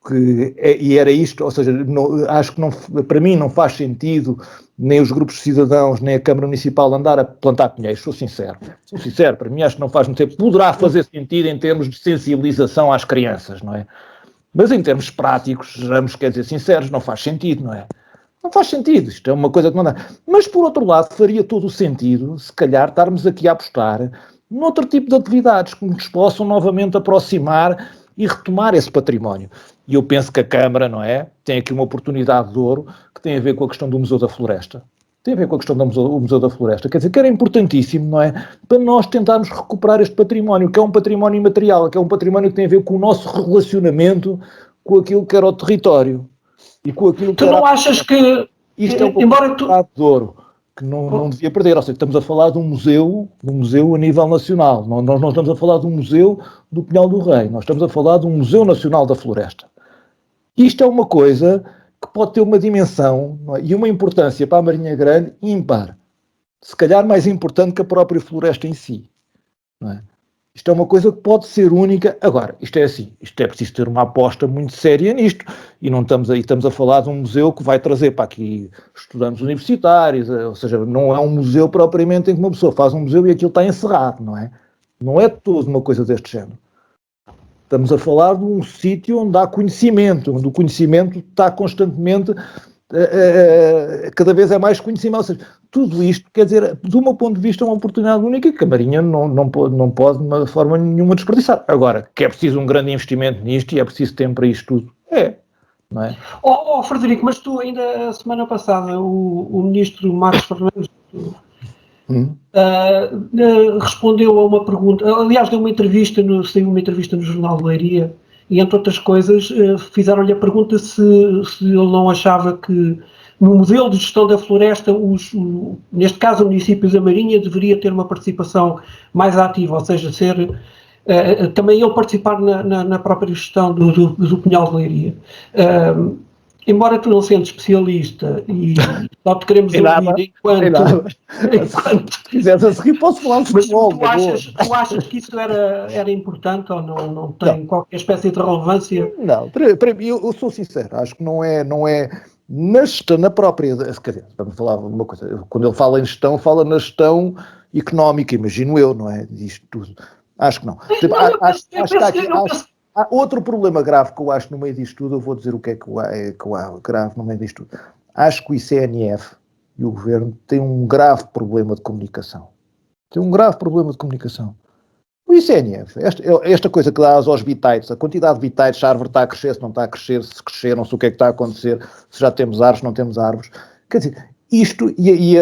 que, e era isto, ou seja, acho que não, para mim não faz sentido nem os grupos de cidadãos, nem a Câmara Municipal andar a plantar pinheiros, sou sincero, para mim acho que não faz muito tempo, poderá fazer sentido em termos de sensibilização às crianças, não é? Mas em termos práticos, sejamos, quer dizer, sinceros, não faz sentido, não é? Não faz sentido, isto é uma coisa que não dá. Mas, por outro lado, faria todo o sentido, se calhar, estarmos aqui a apostar noutro tipo de atividades que nos possam novamente aproximar e retomar esse património. E eu penso que a Câmara, não é? Tem aqui uma oportunidade de ouro que tem a ver com a questão do Museu da Floresta. Tem a ver com a questão do Museu da Floresta. Quer dizer, que era importantíssimo, não é? Para nós tentarmos recuperar este património, que é um património imaterial, que é um património que tem a ver com o nosso relacionamento com aquilo que era o território. E com aquilo que tu não achas que, isto é um embora tu... de ouro que não devia perder, ou seja, estamos a falar de um museu a nível nacional, nós não estamos a falar de um museu do Pinhal do Rei, nós estamos a falar de um Museu Nacional da Floresta. Isto é uma coisa que pode ter uma dimensão, não é? E uma importância para a Marinha Grande ímpar, se calhar mais importante que a própria floresta em si, não é? Isto é uma coisa que pode ser única. Agora, isto é assim, isto é preciso ter uma aposta muito séria nisto, e não estamos a falar de um museu que vai trazer para aqui estudantes universitários, ou seja, não é um museu propriamente em que uma pessoa faz um museu e aquilo está encerrado, não é? Não é tudo uma coisa deste género. Estamos a falar de um sítio onde há conhecimento, onde o conhecimento está constantemente, cada vez é mais conhecimento, ou seja, tudo isto, quer dizer, do meu ponto de vista é uma oportunidade única que a Marinha não pode de forma nenhuma desperdiçar. Agora, que é preciso um grande investimento nisto e é preciso tempo para isto tudo, não é? Frederico, mas tu ainda a semana passada, o ministro Marcos Fernandes respondeu a uma pergunta, aliás deu uma entrevista, saiu uma entrevista no Jornal de Leiria, e entre outras coisas fizeram-lhe a pergunta se ele não achava que no modelo de gestão da floresta, neste caso o município da Marinha deveria ter uma participação mais ativa, ou seja, também ele participar na própria gestão do Pinhal de Leiria. Embora tu não sendo especialista e só te queremos ouvir enquanto... Se quiseres a seguir posso falar de futebol. Mas tu achas que isso era importante ou não tem qualquer espécie de relevância? Não, para mim, eu sou sincero, acho que não é na própria, quer dizer, vamos falar uma coisa, quando ele fala em gestão, fala na gestão económica, imagino eu, não é? Disto tudo. Acho que não. Há outro problema grave que eu acho no meio disto tudo, eu vou dizer o que é que há grave no meio disto tudo. Acho que o ICNF e o Governo têm um grave problema de comunicação. O ICNF, esta coisa que dá aos bitites, a quantidade de bitites, se a árvore está a crescer, se não está a crescer, se cresceram, se o que é que está a acontecer, se já temos árvores, se não temos árvores. Quer dizer, isto, e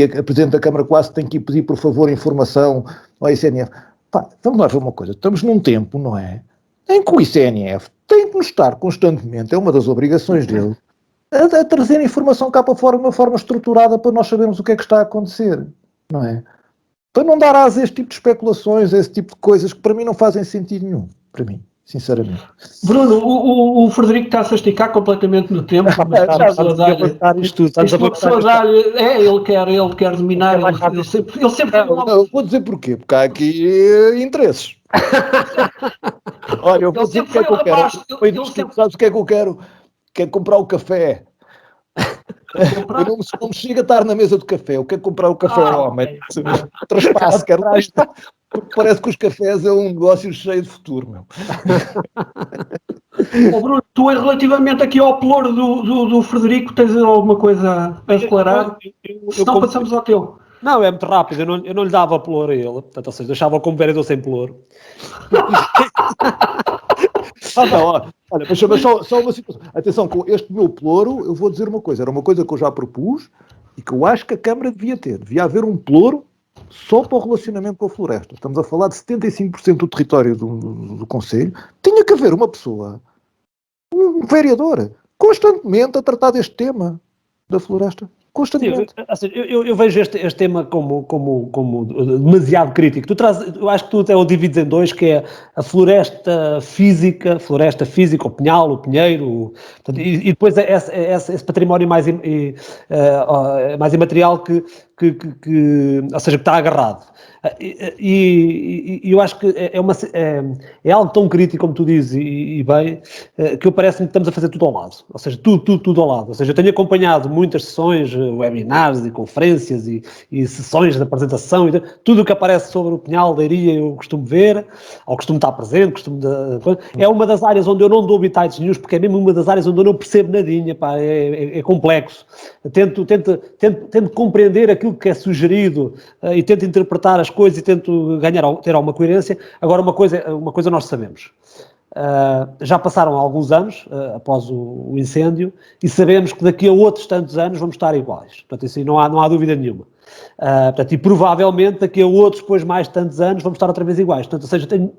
a Presidente da Câmara quase tem que ir pedir, por favor, informação ao ICNF. Pá, vamos lá ver uma coisa, estamos num tempo, não é? Em que o ICNF tem que nos estar constantemente, é uma das obrigações dele, a trazer informação cá para fora de uma forma estruturada para nós sabermos o que é que está a acontecer, não é? Para não dar asa a este tipo de especulações, a esse tipo de coisas que para mim não fazem sentido nenhum, para mim, sinceramente. Bruno, o Frederico está-se a esticar completamente no tempo. Ele quer dominar, ele sempre eu vou dizer porquê, porque há aqui interesses. Olha, eu vou dizer porque é que eu quero. Sabes o que é que eu quero? Quero comprar o café. Eu não me chega a estar na mesa do café. Eu quero comprar o café ao homem. Traspasso, quero isto. Porque parece que os cafés é um negócio cheio de futuro, meu. Bruno, tu relativamente aqui ao pelouro do Frederico, tens alguma coisa a declarar? Senão passamos ao teu. Não, é muito rápido, eu não lhe dava pelouro a ele, portanto, ou seja, deixava como vereador sem pelouro. Olha, mas só uma situação. Atenção, com este meu pelouro, eu vou dizer uma coisa, era uma coisa que eu já propus e que eu acho que a Câmara devia ter. Devia haver um pelouro só para o relacionamento com a floresta. Estamos a falar de 75% do território do Conselho. Tinha que haver uma pessoa, um vereador, constantemente a tratar deste tema da floresta. Constantemente. Sim, eu vejo este tema como demasiado crítico. Eu acho que tu até o divides em dois, que é a floresta física, o pinhal, o pinheiro, portanto, e depois esse património mais imaterial que ou seja, que está agarrado. E eu acho que é algo tão crítico, como tu dizes, e bem, que eu parece-me que estamos a fazer tudo ao lado. Ou seja, tudo ao lado. Ou seja, eu tenho acompanhado muitas sessões, webinars e conferências e sessões de apresentação, e tudo o que aparece sobre o Pinhal da Iria eu costumo ver, ou costumo estar presente, é uma das áreas onde eu não dou bitites nenhum, porque é mesmo uma das áreas onde eu não percebo nadinha, pá, é complexo. Tento compreender aquilo que é sugerido e tento interpretar as coisas e tento ter alguma coerência. Agora, uma coisa nós sabemos. Já passaram alguns anos após o incêndio e sabemos que daqui a outros tantos anos vamos estar iguais. Portanto, isso não há dúvida nenhuma. Portanto, e provavelmente daqui a outros, depois mais tantos anos, vamos estar outra vez iguais. Portanto, ou seja, tenho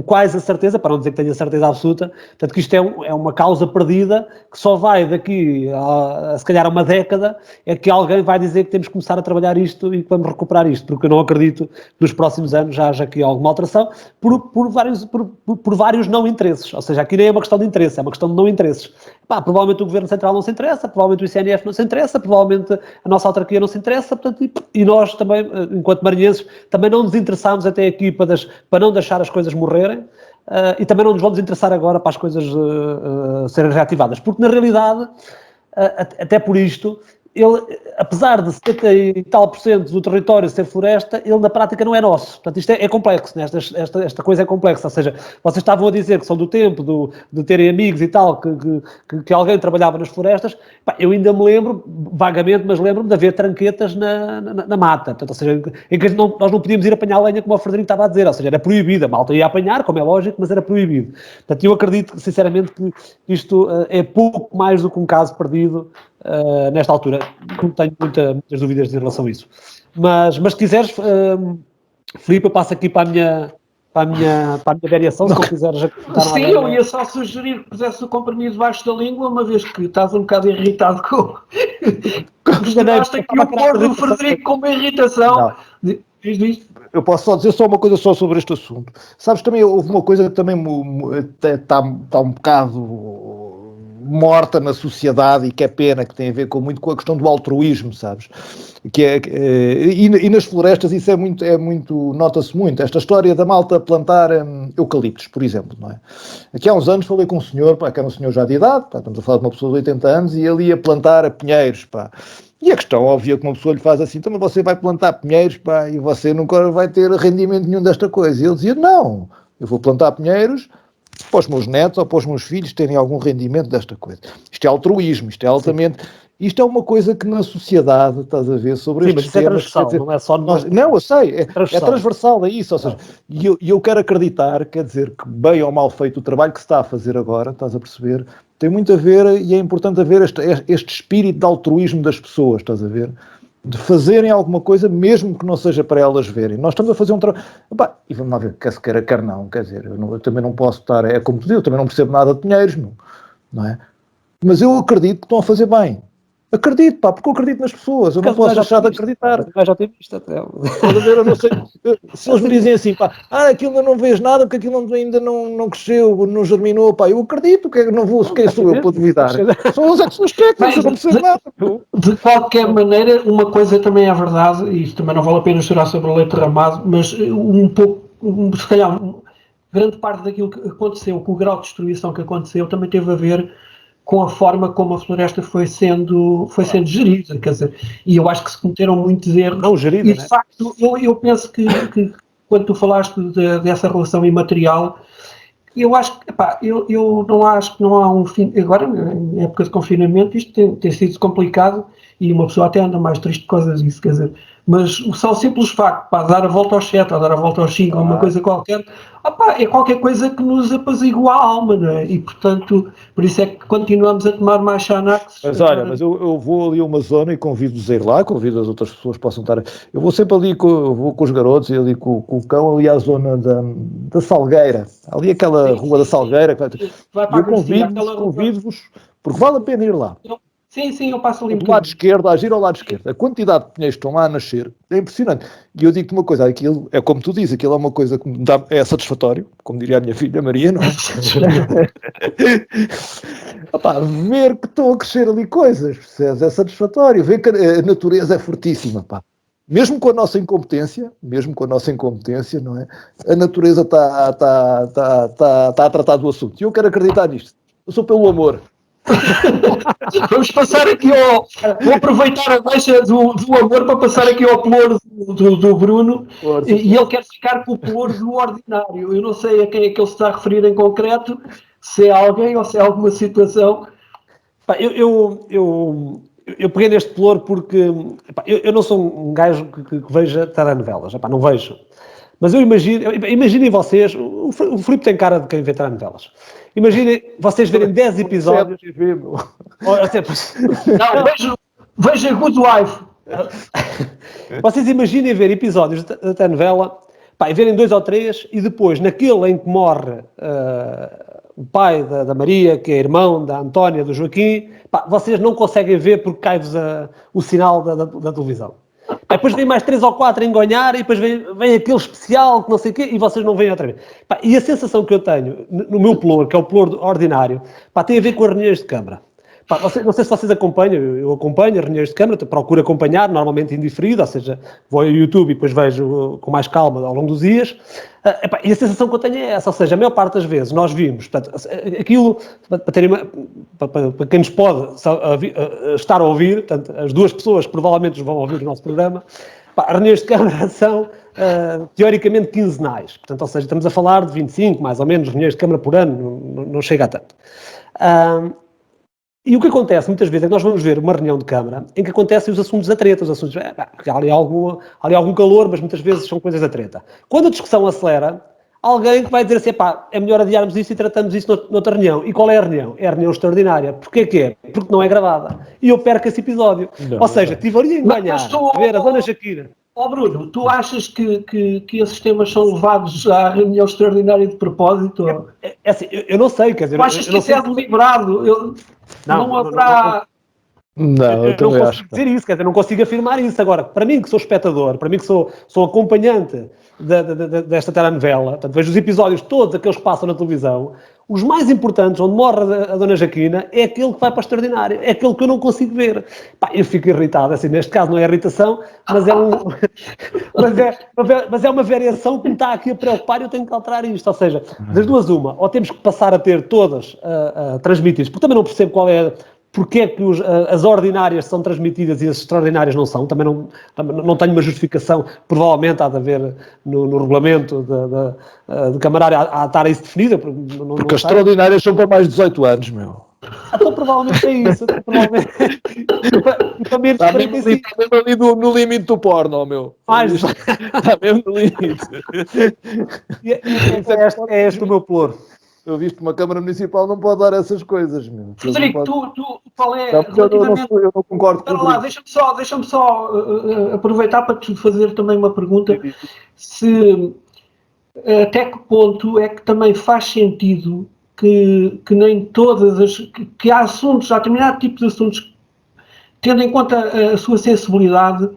quase a certeza, para não dizer que tenho a certeza absoluta, portanto, que isto é uma causa perdida, que só vai daqui a se calhar uma década, é que alguém vai dizer que temos que começar a trabalhar isto e que vamos recuperar isto, porque eu não acredito que nos próximos anos já haja aqui alguma alteração, por vários não interesses. Ou seja, aqui nem é uma questão de interesse, é uma questão de não interesses. Provavelmente o Governo Central não se interessa, provavelmente o ICNF não se interessa, provavelmente a nossa autarquia não se interessa, portanto, e nós também, enquanto marinhenses, também não nos interessámos até aqui para não deixar as coisas morrerem, e também não nos vamos interessar agora para as coisas serem reativadas, porque na realidade, até por isto, ele, apesar de 70% e tal do território ser floresta, ele na prática não é nosso. Portanto, isto é complexo, né? Esta coisa é complexa. Ou seja, vocês estavam a dizer que são do tempo de terem amigos e tal, que alguém trabalhava nas florestas. Eu ainda me lembro, vagamente, mas lembro-me de haver tranquetas na mata. Portanto, ou seja, em que nós não podíamos ir apanhar lenha, como o Frederico estava a dizer. Ou seja, era proibido. A malta ia apanhar, como é lógico, mas era proibido. Portanto, eu acredito, sinceramente, que isto é pouco mais do que um caso perdido nesta altura. Não tenho muitas dúvidas em relação a isso. Mas se quiseres, Filipe, eu passo aqui para a minha variação, se não quiseres acrescentar. Sim, eu ia só sugerir que pusesse o comprimido debaixo da língua, uma vez que estás um bocado irritado com gostaste aqui o pôr do Frederico com uma irritação. Eu posso só dizer só uma coisa só sobre este assunto. Sabes, também houve uma coisa que também está um bocado morta na sociedade e que é pena, que tem a ver muito com a questão do altruísmo, sabes? E nas florestas isso é muito nota-se muito. Esta história da malta plantar eucaliptos, por exemplo, não é? Aqui há uns anos falei com um senhor, que era um senhor já de idade, estamos a falar de uma pessoa de 80 anos, e ele ia plantar pinheiros, E a questão óbvia que uma pessoa lhe faz assim, então você vai plantar pinheiros, e você nunca vai ter rendimento nenhum desta coisa. E ele dizia, não, eu vou plantar pinheiros para os meus netos ou para os meus filhos terem algum rendimento desta coisa. Isto é altruísmo, isto é altamente... Sim. Isto é uma coisa que na sociedade, estás a ver, sobre estes temas... Sim, mas isso é transversal, dizer, não é só... Não, eu sei, é transversal a isso, ou seja, e eu quero acreditar, quer dizer, que bem ou mal feito o trabalho que se está a fazer agora, estás a perceber, tem muito a ver, e é importante haver este espírito de altruísmo das pessoas, estás a ver, de fazerem alguma coisa, mesmo que não seja para elas verem. Nós estamos a fazer um trabalho... E vamos lá ver, quer se queira, quer não, quer dizer, eu também não posso estar... É como tu dizes, eu também não percebo nada de pinheiros, não é? Mas eu acredito que estão a fazer bem. Acredito, pá, porque eu acredito nas pessoas, eu não posso deixar de acreditar. Já tenho visto até. Eu não sei, se eles me dizem assim, pá, aquilo não vês nada, porque aquilo ainda não cresceu, não germinou, pá, eu acredito, que não vou, quem sou eu para duvidar? São as pessoas que eu não percebo nada. De qualquer maneira, uma coisa também é verdade, e isto também não vale a pena chorar sobre o leite derramado, mas um pouco, se calhar, grande parte daquilo que aconteceu, com o grau de destruição que aconteceu, também teve a ver com a forma como a floresta foi sendo gerida, quer dizer, e eu acho que se cometeram muitos erros. Não gerida, e de facto, eu penso que quando tu falaste dessa relação imaterial, eu acho que, eu não acho que não há um fim, agora, em época de confinamento, isto tem sido complicado e uma pessoa até anda mais triste por causa disso, quer dizer, mas só o simples facto, dar a volta aos 7, ou dar a volta aos 5, uma coisa qualquer, é qualquer coisa que nos apazigua a alma, não é? E, portanto, por isso é que continuamos a tomar mais Xanax. Mas olha, eu vou ali a uma zona e convido-vos a ir lá, convido as outras pessoas que possam estar. Eu vou sempre ali vou com os garotos e ali com o cão, ali à zona da Salgueira, ali aquela rua da Salgueira. E eu convido-vos, porque vale a pena ir lá. Sim, eu passo ali. Do lado esquerdo, a agir ao lado esquerdo. A quantidade de pinheiros que estão lá a nascer é impressionante. E eu digo-te uma coisa, aquilo é como tu dizes, aquilo é uma coisa que me dá, é satisfatório, como diria a minha filha Maria, não é? Ver que estão a crescer ali coisas, percebes? É satisfatório. Ver que a natureza é fortíssima, pá. Mesmo com a nossa incompetência, não é? A natureza está a tratar do assunto. E eu quero acreditar nisto. Eu sou pelo amor. Vamos passar aqui vou aproveitar a deixa do amor para passar aqui ao pelouro do Bruno, e ele quer ficar com o pelouro do ordinário. Eu não sei a quem é que ele se está a referir em concreto, se é alguém ou se é alguma situação. Eu peguei neste pelouro porque eu não sou um gajo que veja telenovelas, não vejo. Mas imaginem vocês, o Filipe tem cara de quem vê telenovelas. Imaginem vocês verem 10 episódios. Não, veja Good Wife. Vocês imaginem ver episódios da telenovela, e verem 2 ou 3, e depois, naquele em que morre o pai da Maria, que é irmão da Antónia, do Joaquim, vocês não conseguem ver porque cai-vos o sinal da televisão. Depois vem mais 3 ou 4 a engonhar e depois vem aquele especial que não sei o quê e vocês não veem outra vez. E a sensação que eu tenho no meu pelouro, que é o pelouro ordinário, tem a ver com as reuniões de Câmara. Não sei se vocês acompanham, eu acompanho as reuniões de Câmara, procuro acompanhar, normalmente indiferido, ou seja, vou ao YouTube e depois vejo com mais calma ao longo dos dias. E a sensação que eu tenho é essa, ou seja, a maior parte das vezes nós vimos, portanto, aquilo, para quem nos pode estar a ouvir, portanto, as 2 pessoas que provavelmente vão ouvir o nosso programa, as reuniões de Câmara são teoricamente quinzenais, portanto, ou seja, estamos a falar de 25, mais ou menos, reuniões de Câmara por ano, não chega a tanto. E o que acontece muitas vezes é que nós vamos ver uma reunião de Câmara em que acontecem os assuntos da treta, há ali algum calor, mas muitas vezes são coisas da treta. Quando a discussão acelera, alguém que vai dizer assim, é melhor adiarmos isso e tratamos isso noutra reunião. E qual é a reunião? É a reunião extraordinária. Porquê que é? Porque não é gravada. E eu perco esse episódio. Ou seja, estive ali a enganar, a ver a Dona Shakira. Bruno, tu achas que esses temas são levados à reunião extraordinária de propósito? Assim, eu não sei, quer dizer... Tu achas que isso é deliberado? Não haverá... Não, eu não consigo dizer isso, quer dizer, não consigo afirmar isso. Agora, para mim que sou espectador, para mim que sou acompanhante desta telenovela, portanto, vejo os episódios todos, aqueles que passam na televisão, os mais importantes, onde morre a Dona Joaquina, é aquele que vai para a extraordinária, é aquele que eu não consigo ver. Eu fico irritado, assim, neste caso não é irritação, mas é uma variação que me está aqui a preocupar e eu tenho que alterar isto. Ou seja, das duas uma, ou temos que passar a ter todas transmitidas, porque também não percebo qual é... Porque é que as ordinárias são transmitidas e as extraordinárias não são? Também não tenho uma justificação, provavelmente há de haver no regulamento de Camarária a estar isso definido. Porque as extraordinárias são para mais de 18 anos, meu. Então provavelmente é isso. Está mesmo ali no limite do porno, meu. Está mesmo no limite. É este o meu ploro. Eu visto que uma Câmara Municipal não pode dar essas coisas, meu. Frederico, tu qual é... Eu não concordo com isso. Deixa-me só aproveitar para te fazer também uma pergunta. Se até que ponto é que também faz sentido que nem todas as... que há assuntos, há determinado tipo de assuntos tendo em conta a sua sensibilidade,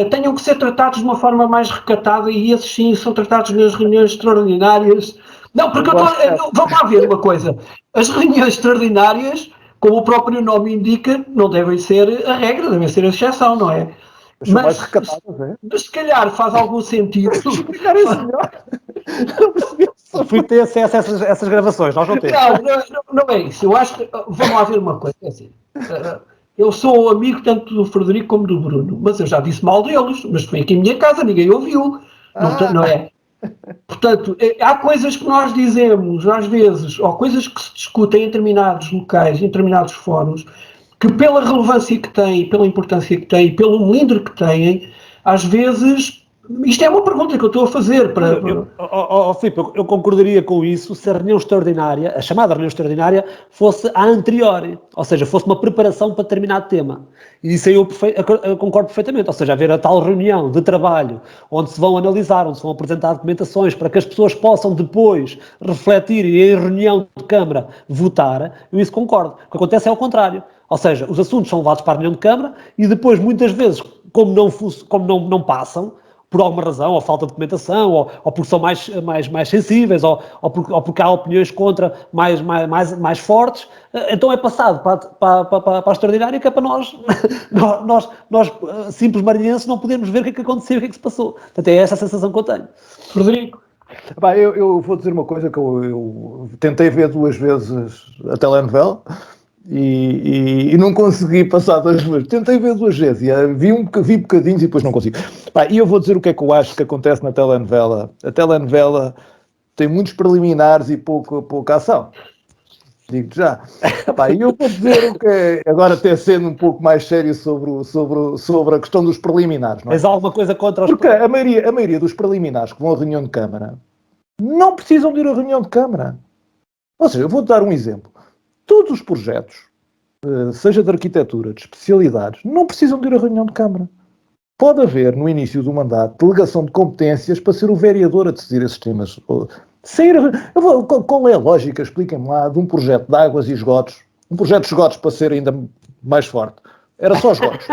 tenham que ser tratados de uma forma mais recatada, e esses sim são tratados nas reuniões extraordinárias. Não, porque vamos lá ver uma coisa. As reuniões extraordinárias, como o próprio nome indica, não devem ser a regra, devem ser a exceção, não é? Mas se calhar faz algum sentido. Explicar isso melhor. Fui ter acesso a essas gravações, nós não temos. Não é isso. Eu acho que. Vamos lá ver uma coisa. É assim, eu sou amigo tanto do Frederico como do Bruno, mas eu já disse mal deles, mas foi aqui em minha casa, ninguém ouviu. Não é? Portanto, há coisas que nós dizemos, às vezes, ou coisas que se discutem em determinados locais, em determinados fóruns, que pela relevância que têm, pela importância que têm, pelo melindre que têm, às vezes, isto é uma pergunta que eu estou a fazer para... Filipe, eu concordaria com isso se a reunião extraordinária, a chamada reunião extraordinária, fosse a anterior, ou seja, fosse uma preparação para determinado tema. E isso aí eu concordo perfeitamente, ou seja, haver a tal reunião de trabalho, onde se vão analisar, onde se vão apresentar documentações para que as pessoas possam depois refletir e em reunião de Câmara votar, eu isso concordo. O que acontece é o contrário. Ou seja, os assuntos são levados para a reunião de Câmara e depois, muitas vezes, como não passam, por alguma razão, ou falta de documentação, ou porque são mais sensíveis, ou porque há opiniões contra mais fortes, então é passado para a extraordinária, que é para nós simples marinhenses, não podemos ver o que é que aconteceu, o que é que se passou. Portanto, é essa a sensação que eu tenho. Frederico? Eu vou dizer uma coisa, que eu tentei ver 2 vezes a telenovela, e não consegui passar 2 vezes. Tentei ver 2 vezes, vi bocadinhos e depois não consigo. E eu vou dizer o que é que eu acho que acontece na telenovela. A telenovela tem muitos preliminares e pouca ação. Digo-te já. E eu vou dizer o que é, agora até sendo um pouco mais sério sobre a questão dos preliminares. Não é? Tens alguma coisa contra os... Porque a maioria dos preliminares que vão à reunião de Câmara não precisam de ir à reunião de Câmara. Ou seja, eu vou-te dar um exemplo. Todos os projetos, seja de arquitetura, de especialidades, não precisam de ir à reunião de Câmara. Pode haver, no início do mandato, delegação de competências para ser o vereador a decidir esses temas. Qual é a lógica, expliquem-me lá, de um projeto de águas e esgotos, um projeto de esgotos para ser ainda mais forte? Era só esgotos.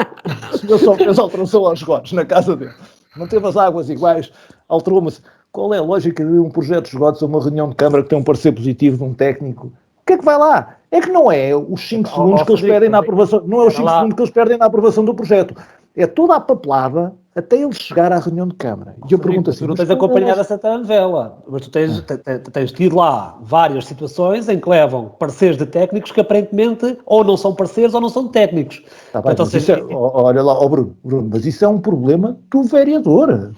O senhor só fez alteração aos esgotos na casa dele. Não teve as águas iguais, alterou-me. Qual é a lógica de um projeto de esgotos a uma reunião de Câmara que tem um parecer positivo de um técnico? O que é que vai lá? É que não é os 5 segundos que eles perdem na aprovação, não é os 5 segundos que eles perdem na aprovação do projeto. É toda a papelada até ele chegar à reunião de Câmara. E eu pergunto assim... Tu não tens acompanhado essa telenovela, mas tu tens tido lá várias situações em que levam pareceres de técnicos que aparentemente ou não são pareceres ou não são técnicos. Tá bem, então, olha lá, Bruno, mas isso é um problema do vereador.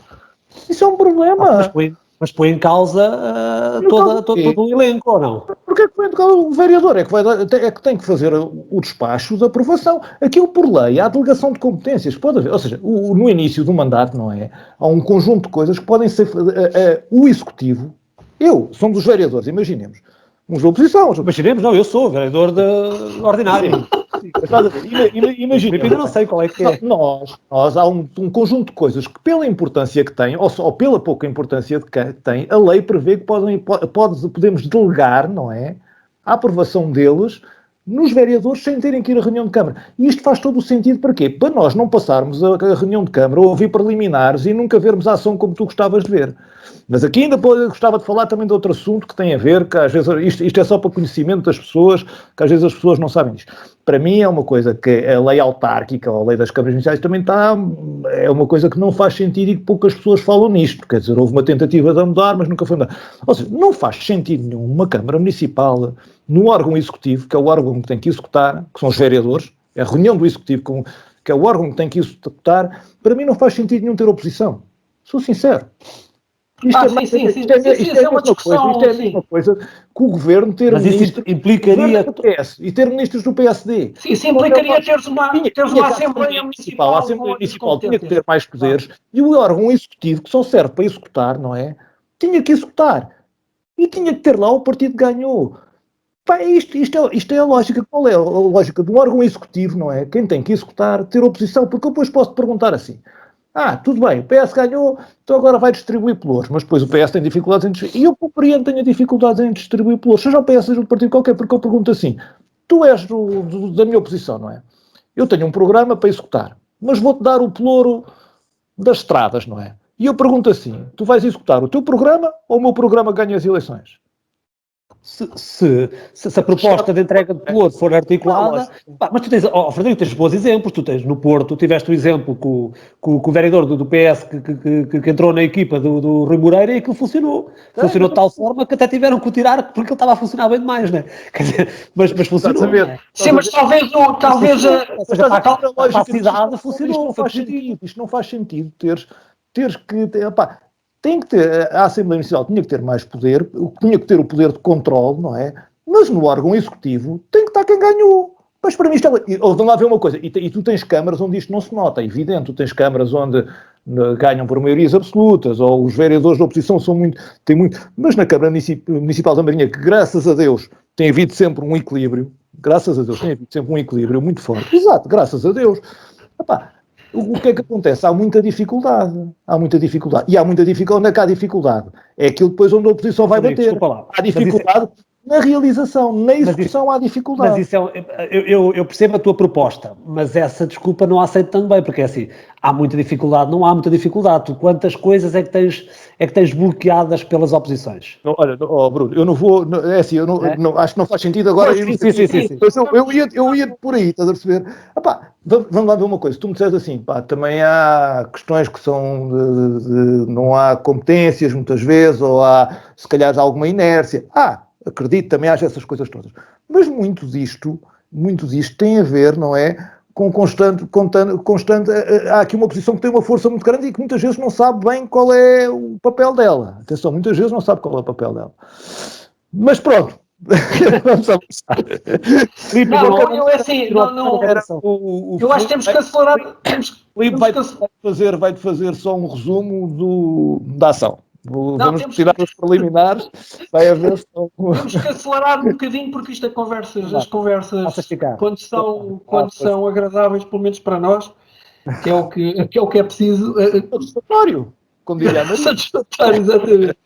Isso é um problema. Mas põe em causa todo o elenco, ou não? Porque é que põe em causa o vereador? É que tem que fazer o despacho de aprovação. Aquilo, por lei, há delegação de competências. Pode haver, ou seja, no início do mandato, não é? Há um conjunto de coisas que podem ser... o executivo... Somos os vereadores, imaginemos. Uns da oposição. Imaginemos, não, eu sou vereador ordinário. Imagina, eu não sei qual é que é. Nós há um conjunto de coisas que, pela importância que têm, ou pela pouca importância que têm, a lei prevê que podemos delegar, não é? A aprovação deles nos vereadores sem terem que ir à reunião de Câmara. E isto faz todo o sentido para quê? Para nós não passarmos a reunião de Câmara ou ouvir preliminares e nunca vermos a ação como tu gostavas de ver. Mas aqui ainda gostava de falar também de outro assunto que tem a ver, que às vezes, isto é só para conhecimento das pessoas, que às vezes as pessoas não sabem disto. Para mim é uma coisa que a lei autárquica, ou a lei das câmaras municipais também é uma coisa que não faz sentido e que poucas pessoas falam nisto. Quer dizer, houve uma tentativa de mudar, mas nunca foi mudar. Ou seja, não faz sentido nenhum uma Câmara Municipal, no órgão executivo, que é o órgão que tem que executar, que são os vereadores, é a reunião do executivo, que é o órgão que tem que executar, para mim não faz sentido nenhum ter oposição. Sou sincero. Isto é a mesma coisa que o governo ter ministros implicaria do PS e ter ministros do PSD. Sim, isso implicaria teres uma Assembleia Municipal. A Assembleia Municipal tinha que ter mais poderes e o órgão executivo, que só serve para executar, não é? Tinha que executar. E tinha que ter lá o partido que ganhou. Isto é a lógica. Qual é a lógica de um órgão executivo, não é? Quem tem que executar, ter oposição, porque eu depois posso te perguntar assim. Tudo bem, o PS ganhou, então agora vai distribuir pelouros, mas depois o PS tem dificuldades em distribuir, e eu compreendo que tenha dificuldades em distribuir pelouros, seja o PS, seja um partido qualquer, porque eu pergunto assim, tu és da minha oposição, não é? eu tenho um programa para executar, mas vou-te dar o pelouro das estradas, não é? E eu pergunto assim, tu vais executar o teu programa ou o meu programa ganha as eleições? Se a proposta de entrega de pelouro for articulada, mas tu tens, Frederico, tens bons exemplos, tu tens no Porto, tiveste o exemplo com o vereador do PS que entrou na equipa do Rui Moreira e aquilo funcionou. Funcionou de tal forma que até tiveram que o tirar porque ele estava a funcionar bem demais, não é? Quer dizer, mas funcionou. Sim, mas talvez a capacidade funcionou. Isto não faz sentido teres que... tem que ter, a Assembleia Municipal tinha que ter mais poder, tinha que ter o poder de controle, não é? Mas no órgão executivo tem que estar quem ganhou. Mas para mim isto vamos lá ver uma coisa, e tu tens câmaras onde isto não se nota, é evidente, tu tens câmaras onde ganham por maiorias absolutas, ou os vereadores da oposição têm muito, mas na Câmara Municipal da Marinha, que graças a Deus tem havido sempre um equilíbrio, muito forte, exato, graças a Deus. O que é que acontece? Há muita dificuldade. E há muita dificuldade. Onde é que há dificuldade? É aquilo depois onde a oposição vai bater. Há dificuldade na realização, na execução há dificuldade. Mas isso eu percebo a tua proposta, mas essa desculpa não a aceito também, porque é assim, há muita dificuldade, não há muita dificuldade. Tu quantas coisas é que tens bloqueadas pelas oposições? Olha, Bruno, eu não vou, é assim, acho que não faz sentido agora. Sim. Eu ia por aí, estás a perceber? Vamos lá ver uma coisa, tu me disseste assim, também há questões que são não há competências muitas vezes, ou há, se calhar, alguma inércia. Acredito, também haja essas coisas todas. Mas muito disto tem a ver, não é, com constante, há aqui uma oposição que tem uma força muito grande e que muitas vezes não sabe bem qual é o papel dela. Atenção, muitas vezes não sabe qual é o papel dela. Mas pronto. Vamos avançar. Eu acho que temos que acelerar. Vai-te fazer só um resumo da ação. Vamos tirar os preliminares, vai haver... Temos que acelerar um bocadinho porque isto é as conversas, quando são agradáveis, pelo menos para nós, que é o que é preciso... Satisfatório, como diria a satisfatório, exatamente.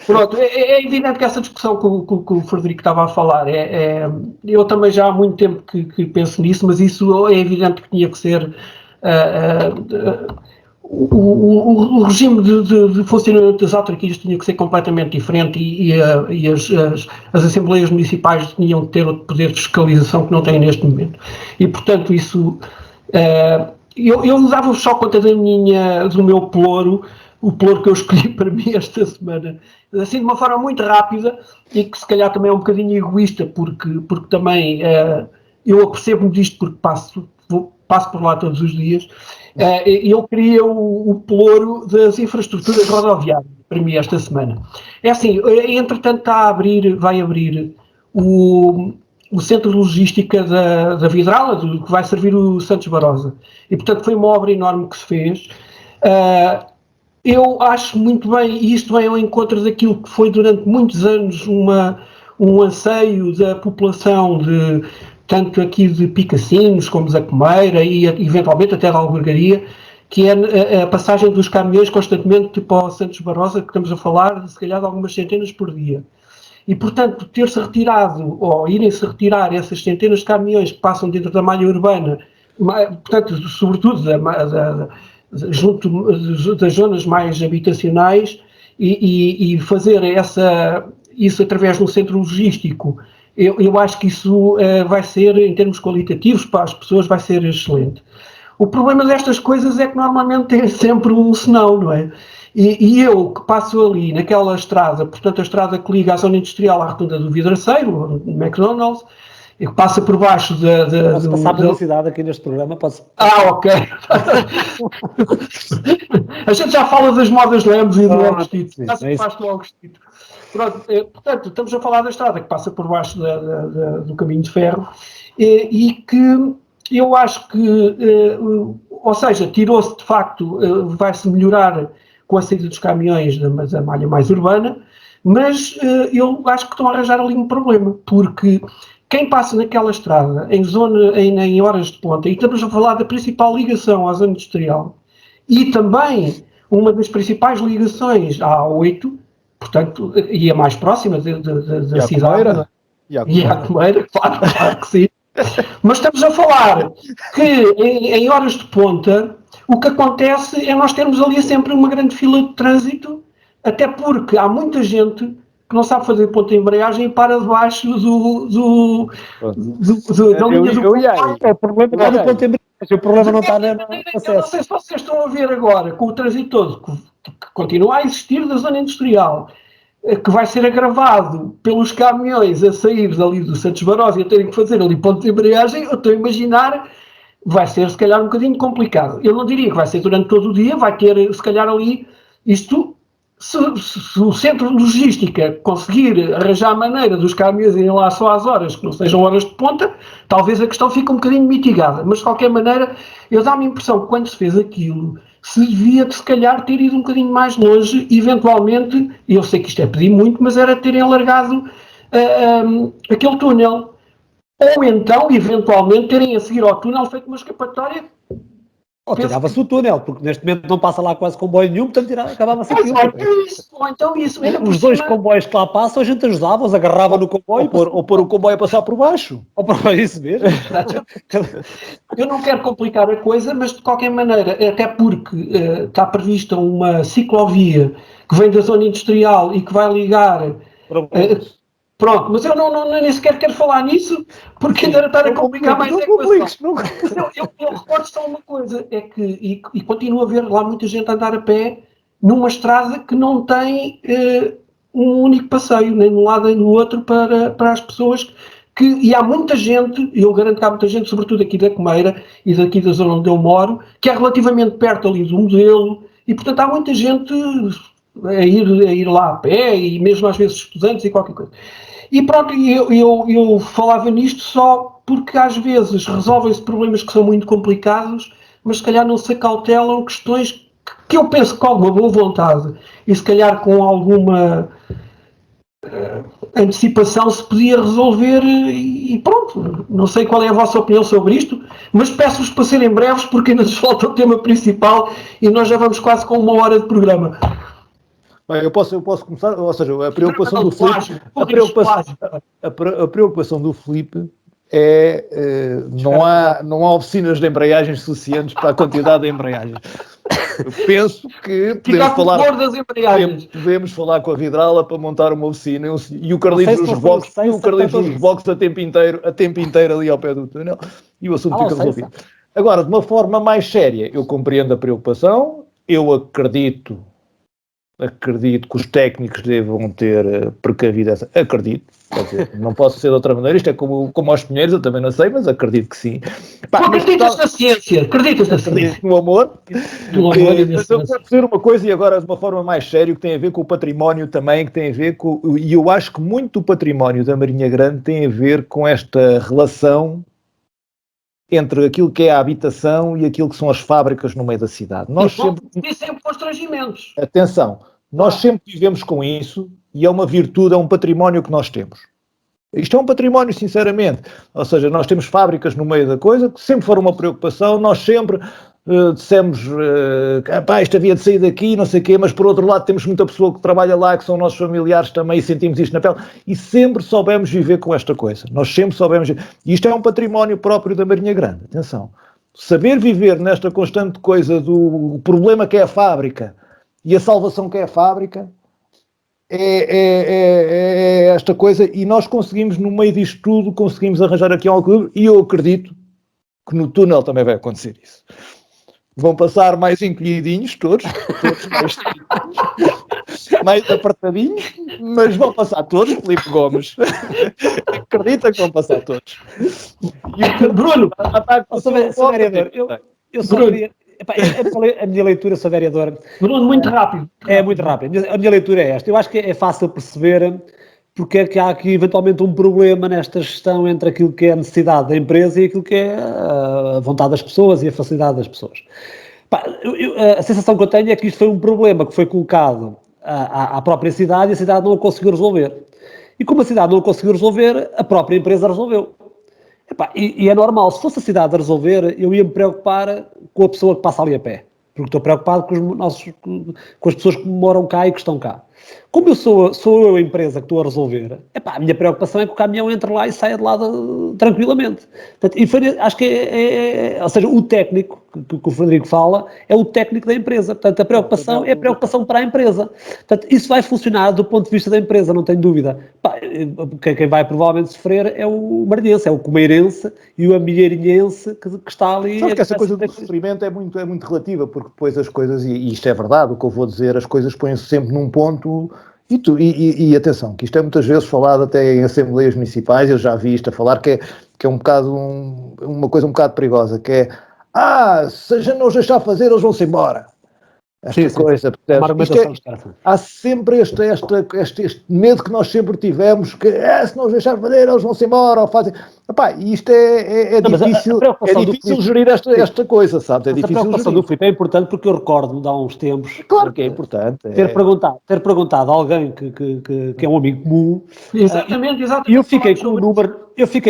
Pronto, é evidente que essa discussão que o Frederico estava a falar, eu também já há muito tempo que penso nisso, mas isso é evidente que tinha que ser... O regime de funcionamento das autarquias tinha que ser completamente diferente e as assembleias municipais tinham que ter outro poder de fiscalização que não têm neste momento. E, portanto, isso... eu dava-vos só conta do meu pelouro, o pelouro que eu escolhi para mim esta semana, assim de uma forma muito rápida e que se calhar também é um bocadinho egoísta, porque também eu apercebo-me disto porque passo por lá todos os dias. Eu queria o pelouro das infraestruturas rodoviárias para mim esta semana. É assim, entretanto vai abrir o centro de logística da Vidrala, que vai servir o Santos Barosa. E, portanto, foi uma obra enorme que se fez. Eu acho muito bem, e isto é ao encontro daquilo que foi durante muitos anos um anseio da população tanto aqui de Picassinos como da Comeira e eventualmente até da Albergaria, que é a passagem dos caminhões constantemente para o Santos Barosa, que estamos a falar de se calhar de algumas centenas por dia. E, portanto, ter-se retirado, ou irem-se retirar essas centenas de caminhões que passam dentro da malha urbana, portanto, sobretudo junto das zonas mais habitacionais, e fazer isso através de um centro logístico, eu acho que isso vai ser, em termos qualitativos, para as pessoas vai ser excelente. O problema destas coisas é que normalmente tem sempre um senão, não é? E eu que passo ali naquela estrada, portanto a estrada que liga a zona industrial à rotunda do Vidraceiro, no McDonald's, e que passa por baixo Posso passar publicidade aqui neste programa? Posso? Ok. A gente já fala das modas Lemos e do Augustito. Já se faz do Augustito. Pronto, portanto, estamos a falar da estrada que passa por baixo do caminho de ferro e que eu acho que, ou seja, tirou-se de facto, vai-se melhorar com a saída dos caminhões da malha mais urbana, mas eu acho que estão a arranjar ali um problema, porque quem passa naquela estrada em horas de ponta, e estamos a falar da principal ligação à zona industrial, e também uma das principais ligações à A8, portanto, e a mais próxima da cidade, e à Comeira, claro que sim, Mas estamos a falar que em horas de ponta o que acontece é nós termos ali sempre uma grande fila de trânsito, até porque há muita gente que não sabe fazer ponta de embreagem e para debaixo da linha do ponto. O problema está no ponto de embreagem, o problema não está no acesso. Eu não sei se vocês estão a ver agora, com o trânsito todo que continua a existir da zona industrial, que vai ser agravado pelos caminhões a sair dali do Santos Barósio e a terem que fazer ali ponto de embreagem, eu estou a imaginar, vai ser se calhar um bocadinho complicado. Eu não diria que vai ser durante todo o dia, vai ter se calhar ali, isto, se o centro de logística conseguir arranjar a maneira dos caminhões irem lá só às horas, que não sejam horas de ponta, talvez a questão fique um bocadinho mitigada, mas de qualquer maneira, eu dá-me a impressão que quando se fez aquilo, se devia de se calhar ter ido um bocadinho mais longe, eventualmente, eu sei que isto é pedir muito, mas era terem alargado aquele túnel. Ou então, eventualmente, terem a seguir ao túnel feito uma escapatória. Ou tirava-se o túnel, porque neste momento não passa lá quase comboio nenhum, portanto acabava-se aquilo. Ou então isso. Os dois comboios que lá passam, a gente ajudava-os, agarrava no comboio. Ou pôr o comboio a passar por baixo. Ou por isso mesmo. Eu não quero complicar a coisa, mas de qualquer maneira, até porque está prevista uma ciclovia que vem da zona industrial e que vai ligar... Pronto, mas eu nem sequer quero falar nisso, porque ainda estar a complicar mais a equação. Eu recordo só uma coisa, é que, e continua a ver lá muita gente a andar a pé numa estrada que não tem um único passeio, nem de um lado nem do outro, para as pessoas e há muita gente, e eu garanto que há muita gente, sobretudo aqui da Comeira e daqui da zona onde eu moro, que é relativamente perto ali do modelo, e portanto há muita gente a ir lá a pé, e mesmo às vezes estudantes e qualquer coisa. E pronto, eu falava nisto só porque às vezes resolvem-se problemas que são muito complicados, mas se calhar não se acautelam questões que eu penso que com alguma boa vontade e se calhar com alguma antecipação se podia resolver e pronto. Não sei qual é a vossa opinião sobre isto, mas peço-vos para serem breves porque ainda nos falta o tema principal e nós já vamos quase com 1 hora de programa. Bem, eu posso começar, ou seja, a preocupação do Filipe, a preocupação do Filipe é não há oficinas de embreagens suficientes para a quantidade de embreagens. Eu penso que podemos falar com a Vidrala para montar uma oficina e o Carlitos dos Vox a tempo inteiro ali ao pé do túnel e o assunto fica resolvido. Agora, de uma forma mais séria, eu compreendo a preocupação, eu acredito que os técnicos devam ter precavido acredito, quer dizer, não posso ser de outra maneira, isto é como aos pinheiros, eu também não sei, mas acredito que sim. Acreditas na ciência, acredito no amor. Mas eu vou dizer uma coisa e agora de uma forma mais séria, que tem a ver com o património também, que tem a ver com, e eu acho que muito do património da Marinha Grande tem a ver com esta relação entre aquilo que é a habitação e aquilo que são as fábricas no meio da cidade. Nós sempre constrangimentos. Atenção, nós sempre vivemos com isso e é uma virtude, é um património que nós temos. Isto é um património, sinceramente. Ou seja, nós temos fábricas no meio da coisa, que sempre foram uma preocupação, nós sempre dissemos, isto havia de sair daqui, não sei o quê, mas por outro lado temos muita pessoa que trabalha lá, que são nossos familiares também, e sentimos isto na pele, e sempre soubemos viver com esta coisa. Nós sempre soubemos viver. E isto é um património próprio da Marinha Grande. Atenção. Saber viver nesta constante coisa do problema que é a fábrica e a salvação que é a fábrica é esta coisa, e nós conseguimos, no meio disto tudo, conseguimos arranjar aqui um equilíbrio, e eu acredito que no túnel também vai acontecer isso. Vão passar mais encolhidinhos, todos mais apertadinhos, mas vão passar todos, Filipe Gomes. Acredita que vão passar todos. E o Bruno, sou vereador, eu só queria... a minha leitura, sou vereador... Bruno, muito rápido. É muito rápido. A minha leitura é esta. Eu acho que é fácil perceber porque é que há aqui eventualmente um problema nesta gestão entre aquilo que é a necessidade da empresa e aquilo que é a vontade das pessoas e a facilidade das pessoas. A sensação que eu tenho é que isto foi um problema que foi colocado à própria cidade e a cidade não o conseguiu resolver. E como a cidade não o conseguiu resolver, a própria empresa resolveu. E é normal, se fosse a cidade a resolver, eu ia me preocupar com a pessoa que passa ali a pé. Porque estou preocupado com as pessoas que moram cá e que estão cá. Como eu sou eu a empresa que estou a resolver, a minha preocupação é que o caminhão entre lá e saia de lá tranquilamente. Portanto, acho que ou seja, o técnico que o Frederico fala é o técnico da empresa. Portanto, a preocupação é a preocupação para a empresa. Portanto, isso vai funcionar do ponto de vista da empresa, não tenho dúvida. Quem vai provavelmente sofrer é o marinhense, é o comeirense e o amilheirinhense que está ali. Só que essa coisa do sofrimento é muito relativa, porque depois as coisas, e isto é verdade, o que eu vou dizer, as coisas põem-se sempre num ponto, e atenção, que isto é muitas vezes falado até em assembleias municipais, eu já vi isto a falar, que é um bocado uma coisa um bocado perigosa, que é, se a gente não os deixar fazer, eles vão-se embora. Esta coisa, há sempre este medo que nós sempre tivemos, que se não os deixar fazer, eles vão-se embora, ou fazem... E isto é difícil gerir esta coisa, sabe? É difícil. A preocupação do Filipe é importante porque eu recordo-me de há uns tempos... Claro que é importante. Ter perguntado a alguém que é um amigo comum... Exatamente. E eu fiquei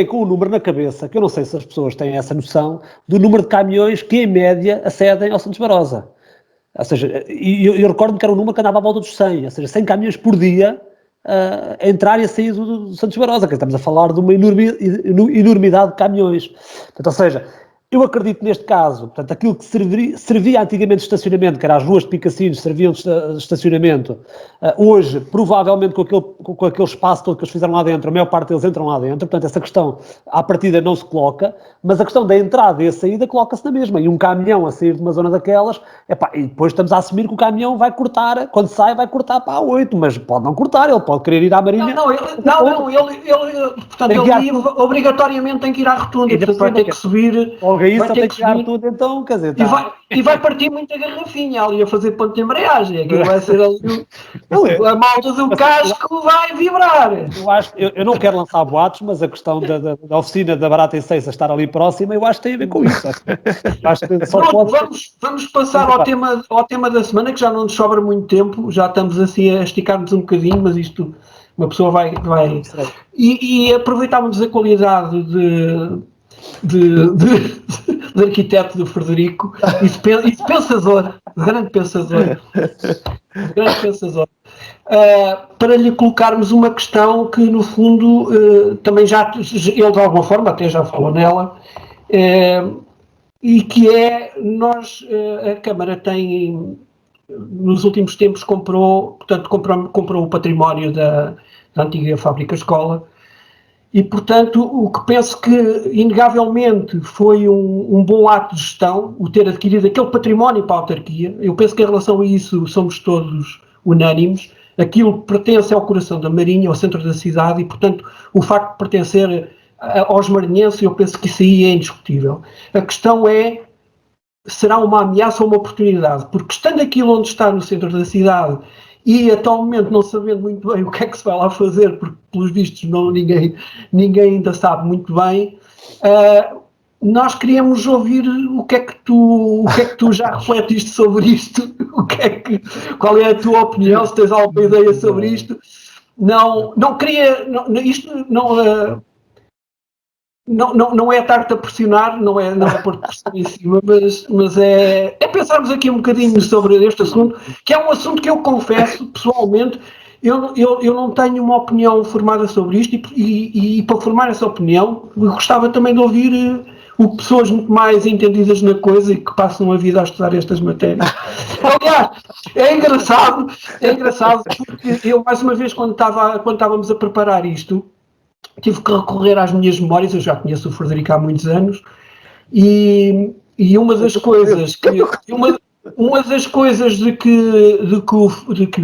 com um número na cabeça, que eu não sei se as pessoas têm essa noção, do número de caminhões que, em média, acedem ao Santos Barosa. Ou seja, eu recordo-me que era um número que andava à volta dos 100, ou seja, 100 caminhões por dia a entrar e a sair do Santos Barosa, que estamos a falar de uma enormidade de caminhões. Portanto, ou seja, eu acredito neste caso, portanto, aquilo que servia antigamente de estacionamento, que era as ruas de Picacinhos, serviam de estacionamento, hoje, provavelmente com aquele espaço todo que eles fizeram lá dentro, a maior parte deles entram lá dentro, portanto, essa questão à partida não se coloca, mas a questão da entrada e a saída coloca-se na mesma, e um caminhão a sair de uma zona daquelas, e depois estamos a assumir que o caminhão vai cortar, quando sai vai cortar para a 8, mas pode não cortar, ele pode querer ir à Marinha. Portanto, ele obrigatoriamente tem que ir à rotunda, vai ter que subir... Isso vai ter que tirar tudo, então, quer dizer... E vai partir muita garrafinha ali a fazer ponto de embreagem. Aquilo vai ser ali a malta do casco vai vibrar. Eu não quero lançar boatos, mas a questão da oficina da Barata e Ceiça estar ali próxima, eu acho que tem a ver com isso. Vamos passar ao tema da semana, que já não nos sobra muito tempo, já estamos assim a esticar-nos um bocadinho, mas isto, uma pessoa vai... E aproveitávamos a qualidade de arquiteto do Frederico e de pensador, grande pensador, para lhe colocarmos uma questão que, no fundo, também ele de alguma forma até já falou nela, e que é, a Câmara tem, nos últimos tempos, comprou o património da antiga fábrica-escola. E, portanto, o que penso que, inegavelmente, foi um bom ato de gestão, o ter adquirido aquele património para a autarquia. Eu penso que, em relação a isso, somos todos unânimes. Aquilo pertence ao coração da Marinha, ao centro da cidade, e, portanto, o facto de pertencer aos marinhenses, eu penso que isso aí é indiscutível. A questão é, será uma ameaça ou uma oportunidade? Porque, estando aquilo onde está, no centro da cidade, e atualmente não sabendo muito bem o que é que se vai lá fazer, porque pelos vistos ninguém ainda sabe muito bem, nós queríamos ouvir o que é que tu já refletiste sobre isto, qual é a tua opinião, se tens alguma ideia sobre isto. Não é estar-te a pressionar, não é pôr pressão em cima, mas é pensarmos aqui um bocadinho sobre este assunto, que é um assunto que eu confesso, pessoalmente, eu não tenho uma opinião formada sobre isto e para formar essa opinião, eu gostava também de ouvir pessoas muito mais entendidas na coisa e que passam a vida a estudar estas matérias. Aliás, é engraçado porque eu, mais uma vez, quando estávamos a preparar isto, tive que recorrer às minhas memórias. Eu já conheço o Frederico há muitos anos e uma das coisas de que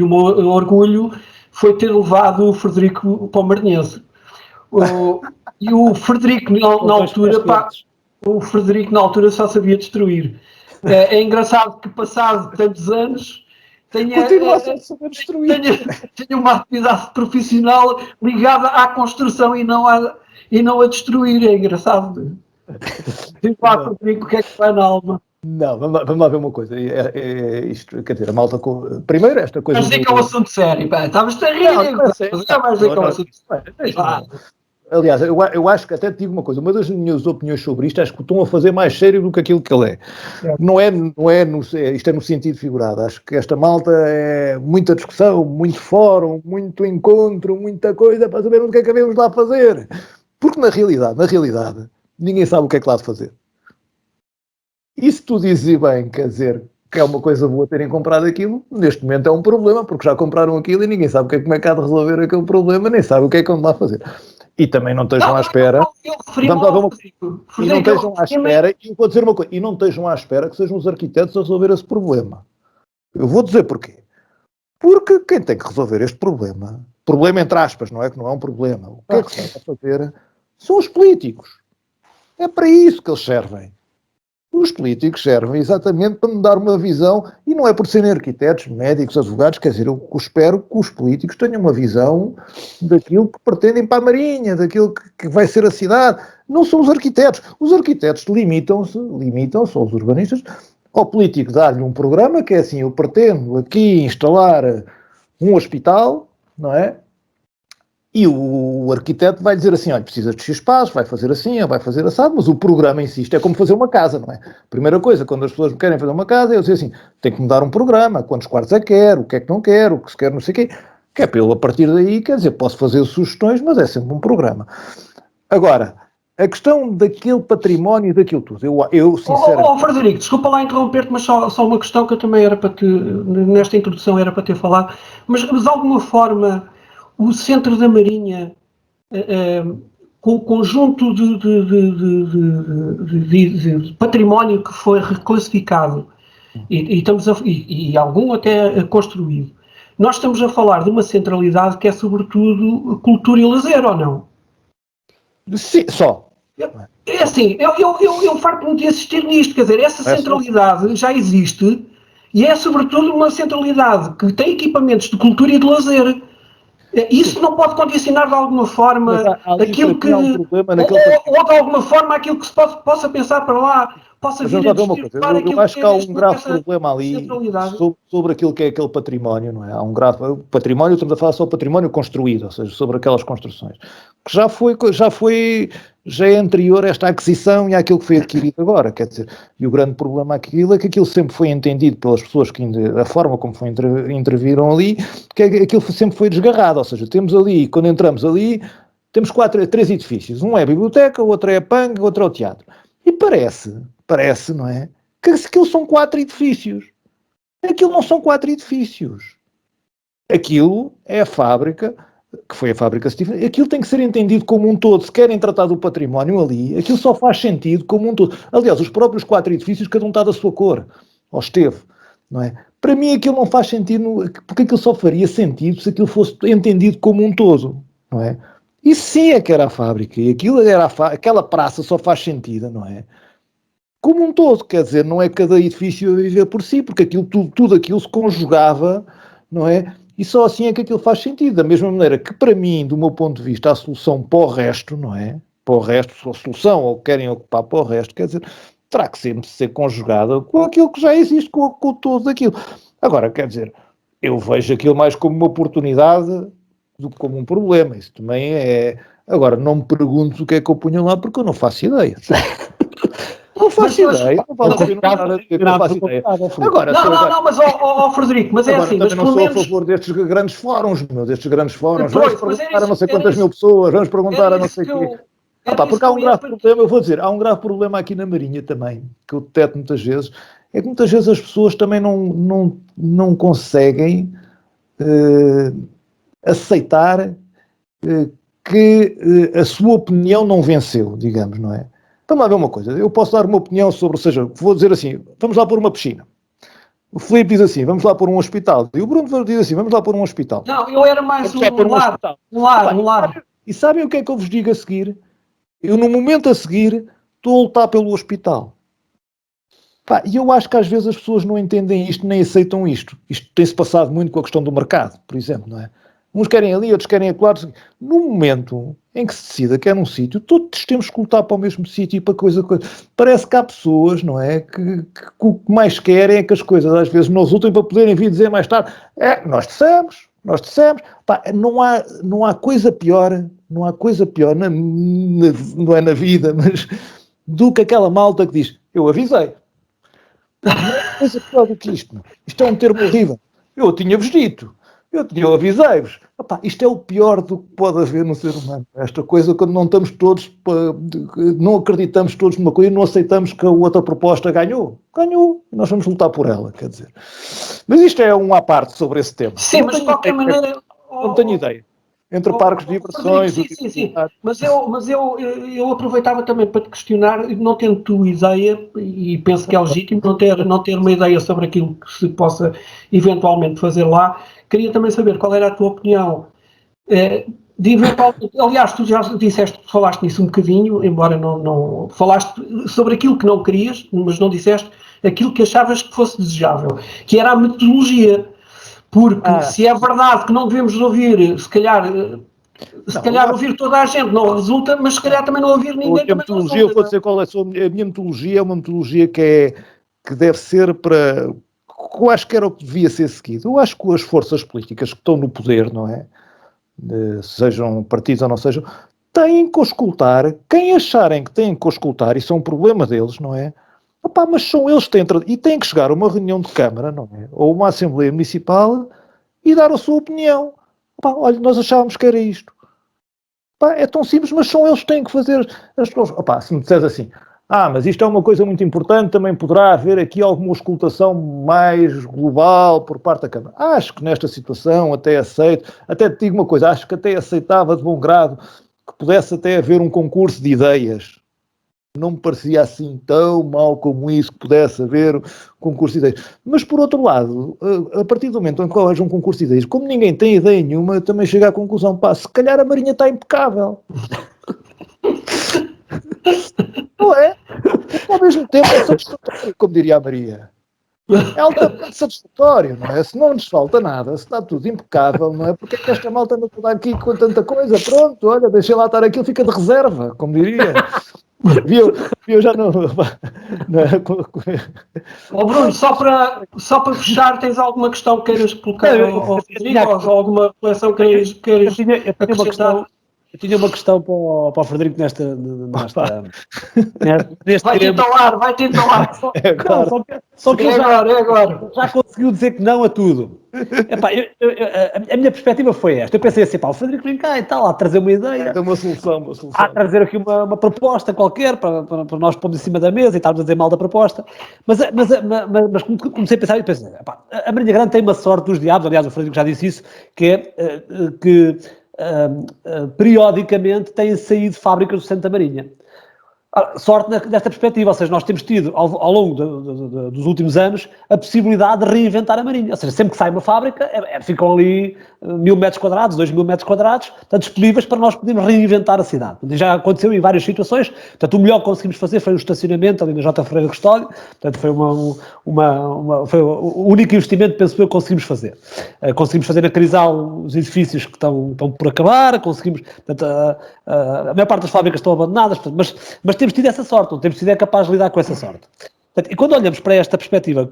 o meu orgulho foi ter levado o Frederico para o Marinhense. E o Frederico na altura só sabia destruir. É engraçado que, passado tantos anos, tenha uma atividade profissional ligada à construção e não a destruir. É engraçado. Frederico, o que é que vai na alma? Não, vamos lá ver uma coisa. Isto, quer dizer, a malta. Primeiro, esta coisa. Mas dizer que é um assunto sério. Estavas a rir. Mas dizer que é um assunto sério. aliás, eu acho que até te digo uma coisa, uma das minhas opiniões sobre isto, acho que o estão a fazer mais sério do que aquilo que ele é. Isto é no sentido figurado. Acho que esta malta é muita discussão, muito fórum, muito encontro, muita coisa para saber o que é que devemos lá fazer. Porque na realidade, ninguém sabe o que é que lá de fazer. E se tu dizes bem, quer dizer, que é uma coisa boa terem comprado aquilo, neste momento é um problema, porque já compraram aquilo e ninguém sabe como é que há de resolver aquele problema, nem sabe o que é que vão lá fazer. E também não estejam à espera. Vamos lá ver uma coisa. E não estejam à espera, e eu vou dizer uma coisa, e não estejam à espera que sejam os arquitetos a resolver esse problema. Eu vou dizer porquê. Porque quem tem que resolver este problema entre aspas, não é que não é um problema, o que é que se vai fazer são os políticos. É para isso que eles servem. Os políticos servem exatamente para me dar uma visão, e não é por serem arquitetos, médicos, advogados, quer dizer, eu espero que os políticos tenham uma visão daquilo que pretendem para a Marinha, daquilo que vai ser a cidade. Não são os arquitetos. Os arquitetos limitam-se aos urbanistas, ao político dar-lhe um programa que é assim, eu pretendo aqui instalar um hospital, não é? E o arquiteto vai dizer assim, olha, precisa de X espaço, vai fazer assim, vai fazer assado, mas o programa insiste, é como fazer uma casa, não é? Primeira coisa, quando as pessoas querem fazer uma casa, eu dizer assim, tem que mudar um programa, quantos quartos é que quer, o que é que não quer, o que se quer não sei o quê, que é para eu, a partir daí, quer dizer, posso fazer sugestões, mas é sempre um programa. Agora, a questão daquele património e daquilo tudo, eu sinceramente... Frederico, desculpa lá interromper-te, mas só uma questão que eu também era para te, nesta introdução era para ter falado, mas de alguma forma... O centro da Marinha, com o conjunto de património que foi reclassificado e algum até construído, nós estamos a falar de uma centralidade que é sobretudo cultura e lazer, ou não? Sim, só. É assim, eu farto-me de assistir nisto, quer dizer, essa centralidade já existe e é sobretudo uma centralidade que tem equipamentos de cultura e de lazer. Isso não pode condicionar de alguma forma aquilo que... ou de alguma forma aquilo que se possa pensar para lá, possa vir a distorcer para aquilo que... Eu acho que há um grave problema ali sobre aquilo que é aquele património, não é? Há um grave património, estamos a falar só do património construído, ou seja, sobre aquelas construções, que já é anterior a esta aquisição e àquilo que foi adquirido agora, quer dizer, e o grande problema aquilo é que aquilo sempre foi entendido pelas pessoas que a forma como foi interviram ali, que aquilo sempre foi desgarrado, ou seja, temos ali, quando entramos ali, temos três edifícios, um é a biblioteca, o outro é a panga, o outro é o teatro, e parece, não é, que aquilo são 4 edifícios, aquilo não são 4 edifícios, aquilo é a fábrica, que foi a fábrica Stephen, aquilo tem que ser entendido como um todo. Se querem tratar do património ali, aquilo só faz sentido como um todo. Aliás, os próprios 4 edifícios, cada um está da sua cor, ou esteve, não é? Para mim aquilo não faz sentido, porque aquilo só faria sentido se aquilo fosse entendido como um todo, não é? Isso sim é que era a fábrica, e aquilo aquela praça só faz sentido, não é? Como um todo, quer dizer, não é cada edifício a viver por si, porque aquilo, tudo aquilo se conjugava, não é? E só assim é que aquilo faz sentido. Da mesma maneira que, para mim, do meu ponto de vista, a solução para o resto, não é? Para o resto, a solução, ou querem ocupar para o resto, quer dizer, terá que sempre ser conjugada com aquilo que já existe, com todo aquilo. Agora, quer dizer, eu vejo aquilo mais como uma oportunidade do que como um problema. Isso também é... Agora, não me perguntes o que é que eu punho lá, porque eu não faço ideia. Não faço ideia, não vale a pena nada a dizer que não faço ideia. Agora, não, mas Frederico, mas é agora, assim, mas também não sou a favor destes grandes fóruns, vamos perguntar a não sei quantas mil pessoas, vamos perguntar a não sei o quê. Porque há um grave problema, eu vou dizer, há um grave problema aqui na Marinha também, que eu deteto muitas vezes, é que muitas vezes as pessoas também não conseguem aceitar que a sua opinião não venceu, digamos, não é? Vamos lá ver uma coisa, eu posso dar uma opinião sobre, ou seja, vou dizer assim, vamos lá pôr uma piscina. O Filipe diz assim, vamos lá pôr um hospital. E o Bruno diz assim, vamos lá pôr um hospital. Não, eu era mais um lar. E sabem o que é que eu vos digo a seguir? Eu, no momento a seguir, estou a lutar pelo hospital. E eu acho que às vezes as pessoas não entendem isto, nem aceitam isto. Isto tem-se passado muito com a questão do mercado, por exemplo, não é? Uns querem ali, outros querem acolá. No momento em que se decida que é num sítio, todos temos que lutar para o mesmo sítio e para coisa. Parece que há pessoas, não é? Que o que mais querem é que as coisas às vezes não resultem para poderem vir dizer mais tarde. Nós dissemos, Nós dissemos, pá, não há coisa pior, não é na vida, mas do que aquela malta que diz, eu avisei. Não há coisa pior do que isto. Isto é um termo horrível. Eu tinha-vos dito. Eu avisei-vos. Epá, isto é o pior do que pode haver no ser humano. Esta coisa quando não estamos todos, não acreditamos todos numa coisa e não aceitamos que a outra proposta ganhou. Ganhou. E nós vamos lutar por ela, quer dizer. Mas isto é um à parte sobre esse tema. Sim, mas de qualquer maneira... Não tenho ideia. Entre parques de diversões... Sim. Mas eu aproveitava também para te questionar, não tendo tu ideia, e penso que é legítimo não ter uma ideia sobre aquilo que se possa eventualmente fazer lá, queria também saber qual era a tua opinião. Aliás, tu já falaste nisso um bocadinho, embora não falaste sobre aquilo que não querias, mas não disseste aquilo que achavas que fosse desejável, que era a metodologia. Porque se é verdade que não devemos ouvir, se calhar ouvir toda a gente não resulta, mas se calhar também não ouvir ninguém também não resulta. Eu vou dizer qual é a minha metodologia, é uma metodologia que deve ser para... Eu acho que era o que devia ser seguido. Eu acho que as forças políticas que estão no poder, não é? Sejam partidos ou não sejam, têm que auscultar, quem acharem que têm que auscultar, isso é um problema deles, não é? Opa, mas são eles que têm que chegar a uma reunião de Câmara, não é? Ou uma Assembleia Municipal e dar a sua opinião. Opa, olha, nós achávamos que era isto. Opa, é tão simples, mas são eles que têm que fazer as coisas. Opa, se me disseres assim, mas isto é uma coisa muito importante, também poderá haver aqui alguma auscultação mais global por parte da Câmara. Acho que nesta situação até aceito, até te digo uma coisa, acho que até aceitava de bom grado que pudesse até haver um concurso de ideias. Não me parecia assim tão mal como isso, que pudesse haver um concurso de ideias. Mas, por outro lado, a partir do momento em que haja um concurso de ideias, como ninguém tem ideia nenhuma, eu também chego à conclusão, se calhar a Marinha está impecável. Não é? Ao mesmo tempo é satisfatório, como diria a Maria. É altamente satisfatório, não é? Se não nos falta nada, se está tudo impecável, não é? Porque é que esta malta não está aqui com tanta coisa? Pronto, olha, deixei lá estar aquilo, fica de reserva, como diria. Viu já não. Bruno, só para fechar, tens alguma questão que queiras colocar ao Frederico, ou alguma reflexão que queiras acrescentar? Eu tinha uma questão para o Frederico neste Vai-te entalar. Só que ele já conseguiu dizer que não a tudo. Epá, a minha perspectiva foi esta. Eu pensei assim, o Frederico vem cá e tal, a trazer uma ideia. É uma solução. A trazer aqui uma proposta qualquer para nós pormos em cima da mesa e estarmos a dizer mal da proposta. Mas comecei a pensar e pensei, a Marinha Grande tem uma sorte dos diabos, aliás o Frederico já disse isso, que é que periodicamente têm saído fábricas do Santa Marinha. Sorte desta perspectiva, ou seja, nós temos tido ao longo dos últimos anos a possibilidade de reinventar a Marinha, ou seja, sempre que sai uma fábrica ficam ali 1.000 metros quadrados, 2.000 metros quadrados, portanto, disponíveis para nós podermos reinventar a cidade. Já aconteceu em várias situações, portanto o melhor que conseguimos fazer foi o estacionamento ali na J. Ferreira Custódio, portanto foi foi o único investimento, penso eu, que conseguimos fazer. Conseguimos fazer na Crisal os edifícios que estão por acabar, conseguimos, portanto, a maior parte das fábricas estão abandonadas, portanto, mas temos tido essa sorte, não temos sido capazes de lidar com essa sorte. Portanto, e quando olhamos para esta perspectiva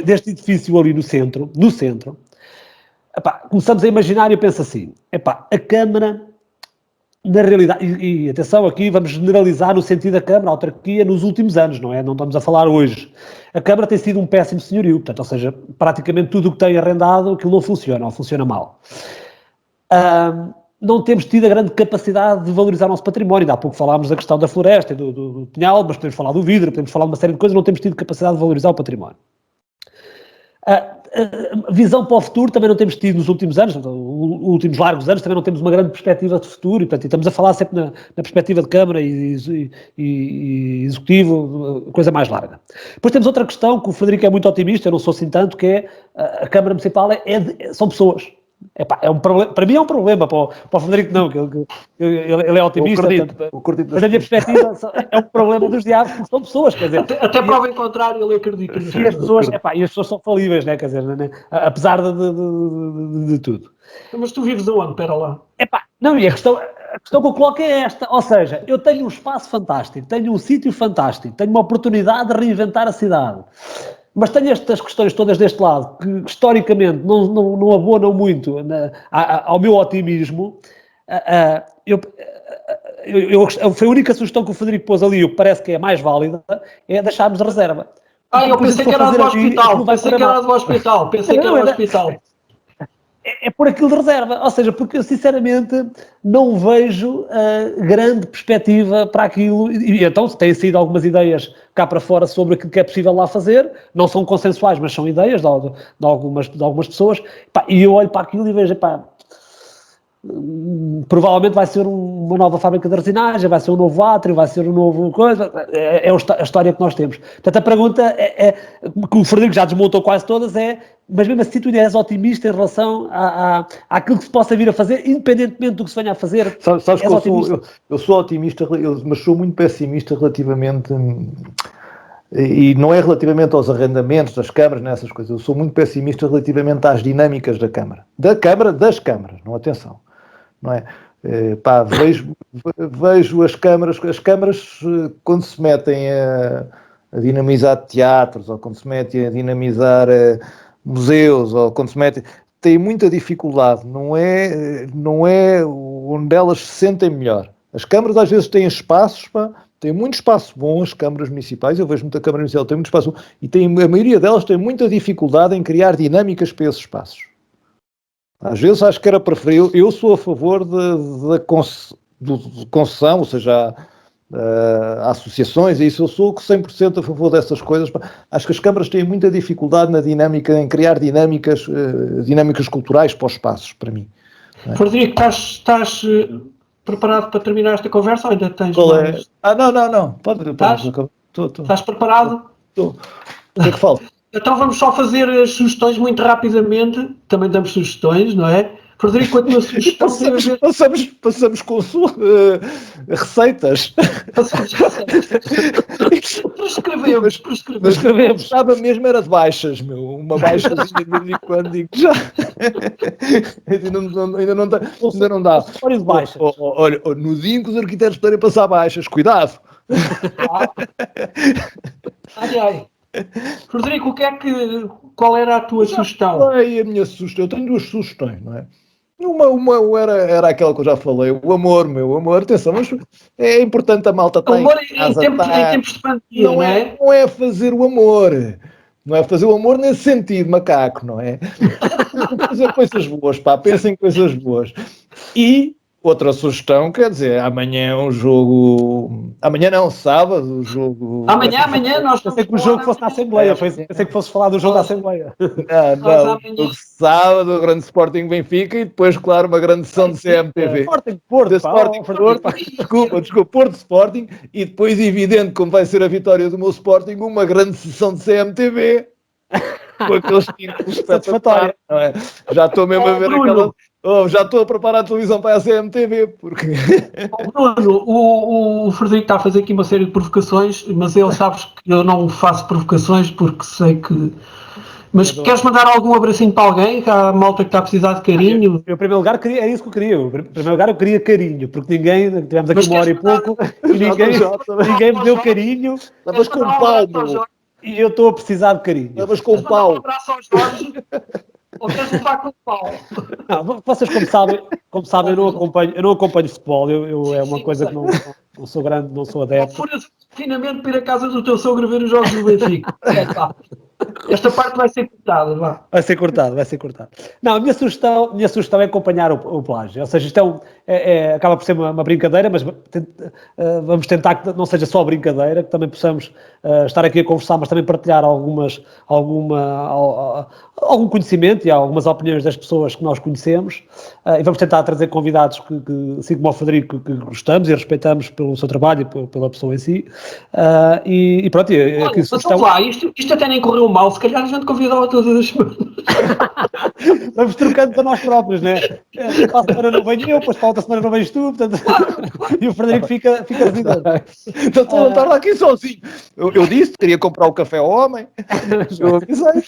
deste edifício ali no centro, começamos a imaginar e eu penso assim, a Câmara, na realidade, e atenção aqui, vamos generalizar no sentido da Câmara, a autarquia, nos últimos anos, não é? Não estamos a falar hoje. A Câmara tem sido um péssimo senhorio, portanto, ou seja, praticamente tudo o que tem arrendado, aquilo não funciona, ou funciona mal. Não temos tido a grande capacidade de valorizar o nosso património. Há pouco falámos da questão da floresta e do pinhal, mas podemos falar do vidro, podemos falar de uma série de coisas, não temos tido capacidade de valorizar o património. A visão para o futuro também não temos tido nos últimos anos, nos últimos largos anos, também não temos uma grande perspectiva de futuro, e portanto estamos a falar sempre na perspectiva de Câmara e Executivo, coisa mais larga. Depois temos outra questão, que o Frederico é muito otimista, eu não sou assim tanto, que é a Câmara Municipal são pessoas. É um problema, para mim é um problema, para o Frederico não, que ele é otimista, mas a minha perspectiva é um problema dos diabos, porque são pessoas, quer dizer... Até prova em contrário, ele acredita. E as pessoas são falíveis, né, quer dizer, apesar de tudo. Mas tu vives aonde? Espera lá. Não, e a questão que eu coloco é esta, ou seja, eu tenho um espaço fantástico, tenho um sítio fantástico, tenho uma oportunidade de reinventar a cidade. Mas tenho estas questões todas deste lado, que historicamente não abonam muito ao meu otimismo. Foi a única sugestão que o Frederico pôs ali, o que parece que é mais válida, é deixarmos de reserva. Eu pensei que era do hospital, pensei que era do hospital. É por aquilo de reserva, ou seja, porque eu sinceramente não vejo grande perspectiva para aquilo, e então têm saído algumas ideias cá para fora sobre aquilo que é possível lá fazer, não são consensuais, mas são ideias de algumas pessoas, e eu olho para aquilo e vejo, provavelmente vai ser uma nova fábrica de armazenagem, vai ser um novo átrio, vai ser um novo coisa, é a história que nós temos. Portanto, a pergunta que o Frederico já desmontou quase todas mas mesmo assim tu ainda és otimista em relação àquilo que se possa vir a fazer, independentemente do que se venha a fazer. Sabes que eu sou otimista, mas sou muito pessimista relativamente, e não é relativamente aos arrendamentos das câmaras, nessas coisas, eu sou muito pessimista relativamente às dinâmicas da Câmara. Das câmaras, não, atenção. Não é? Vejo as câmaras quando se metem a dinamizar teatros, ou quando se metem a dinamizar museus, ou quando se metem, têm muita dificuldade, não é onde elas se sentem melhor. As câmaras às vezes têm espaços, têm muito espaço bom, as câmaras municipais, eu vejo muita câmara municipal, tem muito espaço bom, e a maioria delas tem muita dificuldade em criar dinâmicas para esses espaços. Às vezes acho que era preferível, eu sou a favor de concessão, ou seja, associações, e isso eu sou 100% a favor dessas coisas. Acho que as câmaras têm muita dificuldade na dinâmica, em criar dinâmicas culturais para os espaços, para mim. Frederico, estás preparado para terminar esta conversa ou ainda tens mais? Não. Estás preparado? Estou. O que é que falta? Então vamos só fazer as sugestões muito rapidamente. Também damos sugestões, não é? Frederico, a tua sugestão... Passamos com receitas. Prescrevemos. Estava mesmo, era de baixas, uma baixazinha de vez em quando, digo já. Ainda não dá. Olha, no dia em que os arquitetos puderem passar baixas, cuidado. Ai. Frederico, qual era a tua sugestão? A minha sugestão, eu tenho duas sugestões, não é? Uma era aquela que eu já falei, o amor, atenção, mas é importante a malta estar em tempos de pandemia, não é? Não é fazer o amor, não é fazer o amor nesse sentido, macaco, não é? Fazer coisas boas, pensem em coisas boas. E outra sugestão, quer dizer, amanhã é um jogo... Amanhã não, sábado, o jogo... Amanhã nós... Pensei que o jogo fosse na Assembleia, pensei que fosse falar do jogo da Assembleia. Não, sábado, o grande Sporting Benfica e depois, claro, uma grande sessão de CMTV. Sporting Porto. Desculpa, Porto Sporting e depois, evidente, como vai ser a vitória do meu Sporting, uma grande sessão de CMTV com aqueles títulos satisfatórios. Já estou mesmo a ver aquela... já estou a preparar a televisão para a CMTV, porque... Bruno, o Frederico está a fazer aqui uma série de provocações, mas ele sabes que eu não faço provocações porque sei que... Mas queres mandar algum abracinho para alguém? Que há malta que está a precisar de carinho? Eu, em primeiro lugar, era isso que eu queria. Em primeiro lugar, eu queria carinho, porque tivemos aqui uma hora e pouco, e ninguém me deu carinho. Estavas com pau, meu. E eu estou a precisar de carinho. Estavas com pau. Um abraço aos Jorge. Ou queres levar com o pau? Não, vocês, como sabem, eu não acompanho futebol. É uma coisa que não sou grande, não sou adepto. Apuras finamente para ir a casa do teu sogro ver os jogos do Benfica. Esta parte vai ser cortada, vá. Vai ser cortado. Não, a minha sugestão é acompanhar o plágio. Ou seja, isto acaba por ser uma brincadeira, mas vamos tentar que não seja só brincadeira, que também possamos estar aqui a conversar, mas também partilhar algum conhecimento e algumas opiniões das pessoas que nós conhecemos. E vamos tentar trazer convidados que assim como o Frederico, que gostamos e respeitamos pelo seu trabalho e pela pessoa em si. E pronto, isto até nem correu mal, se calhar a gente convidava todas as semanas. Vamos trocando para nós próprios, né? Para a semana não venho eu, depois para a outra semana não vens tu, portanto... E o Frederico fica residente. Então estou a estar aqui sozinho. Eu disse que queria comprar o café ao homem. Eu avisei.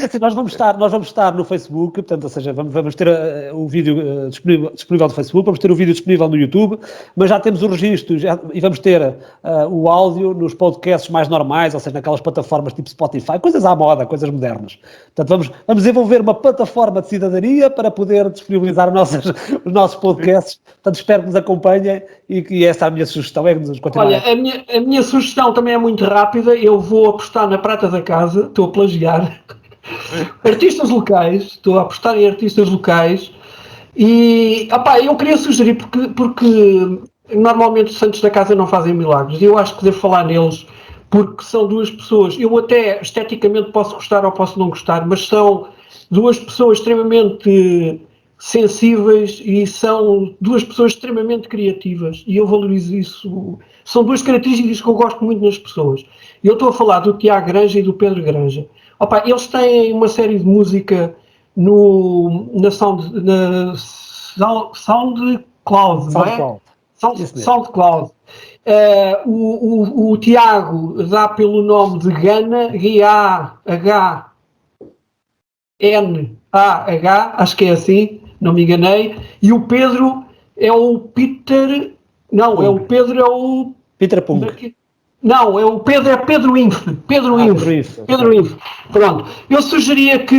Assim, nós vamos estar no Facebook, portanto, ou seja, vamos ter o vídeo disponível no Facebook, vamos ter o vídeo disponível no YouTube, mas já temos o registro e vamos ter o áudio nos podcasts mais normais, ou seja, naquelas plataformas tipo Spotify, coisas à moda, coisas modernas. Portanto, vamos desenvolver uma plataforma de cidadania para poder disponibilizar os nossos podcasts. Portanto, espero que nos acompanhem e essa é a minha sugestão, é que nos continuem. Olha, a minha sugestão também é muito rápida, eu vou apostar na prata da casa, estou a plagiar, artistas locais, estou a apostar em artistas locais e, eu queria sugerir, porque normalmente os santos da casa não fazem milagres, e eu acho que devo falar neles, porque são duas pessoas, eu até esteticamente posso gostar ou posso não gostar, mas são duas pessoas extremamente sensíveis e são duas pessoas extremamente criativas e eu valorizo isso. São duas características que eu gosto muito nas pessoas. Eu estou a falar do Tiago Granja e do Pedro Granja. Eles têm uma série de música na SoundCloud, não é? SoundCloud. O Tiago dá pelo nome de Gana, G-A-H-N-A-H, acho que é assim, não me enganei, e o Pedro é o Peter, não, Punk. É o Pedro é o... Peter Punk. Não, é o Pedro, é Pedro Inf. Pedro Inf. Pronto. Eu sugeria que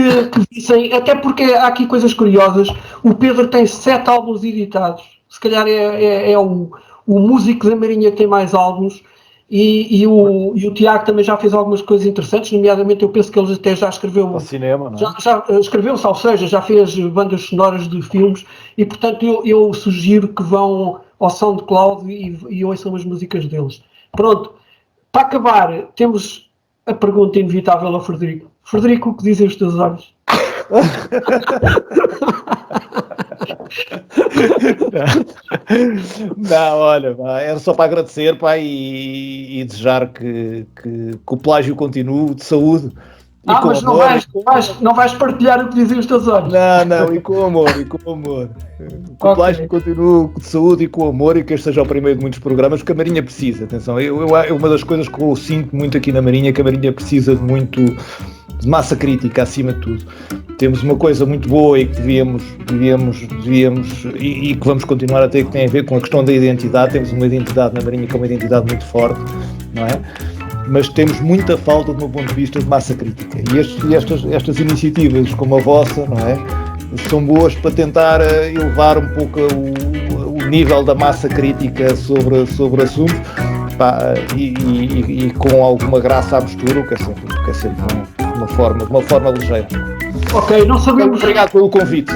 vissem, até porque há aqui coisas curiosas, o Pedro tem 7 álbuns editados, se calhar é o músico da Marinha que tem mais álbuns, e o Tiago também já fez algumas coisas interessantes, nomeadamente eu penso que ele até já escreveu... Ao cinema, não é? Já escreveu-se, ou seja, já fez bandas sonoras de filmes, e portanto eu sugiro que vão ao SoundCloud e ouçam as músicas deles. Pronto, para acabar, temos a pergunta inevitável ao Frederico. Frederico, o que dizem os teus olhos? Não, olha, era só para agradecer, pá, e desejar que o plágio continue de saúde. Mas não vais partilhar o que dizem os teus olhos. Não, e com amor. Que o plágio continue de saúde e com amor, e que este seja o primeiro de muitos programas que a Marinha precisa. Atenção, uma das coisas que eu sinto muito aqui na Marinha é que a Marinha precisa de massa crítica acima de tudo. Temos uma coisa muito boa e que devíamos e que vamos continuar a ter, que tem a ver com a questão da identidade. Temos uma identidade na Marinha que é uma identidade muito forte, não é? Mas temos muita falta, do meu ponto de vista, de massa crítica. E estas iniciativas como a vossa, não é? São boas para tentar elevar um pouco o nível da massa crítica sobre assuntos, pá, e com alguma graça à mistura, o que é sempre uma forma ligeira. Ok, não sabemos... Obrigado pelo convite.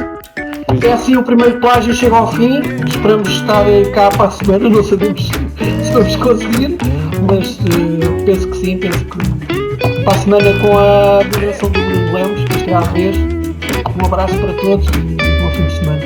É assim, o primeiro plágio chega ao fim, esperamos estar cá para a semana, não sabemos se vamos conseguir, mas penso que sim, penso que para a semana com a direção do Bruno Lemos, que estará a vez. Um abraço para todos e bom fim de semana.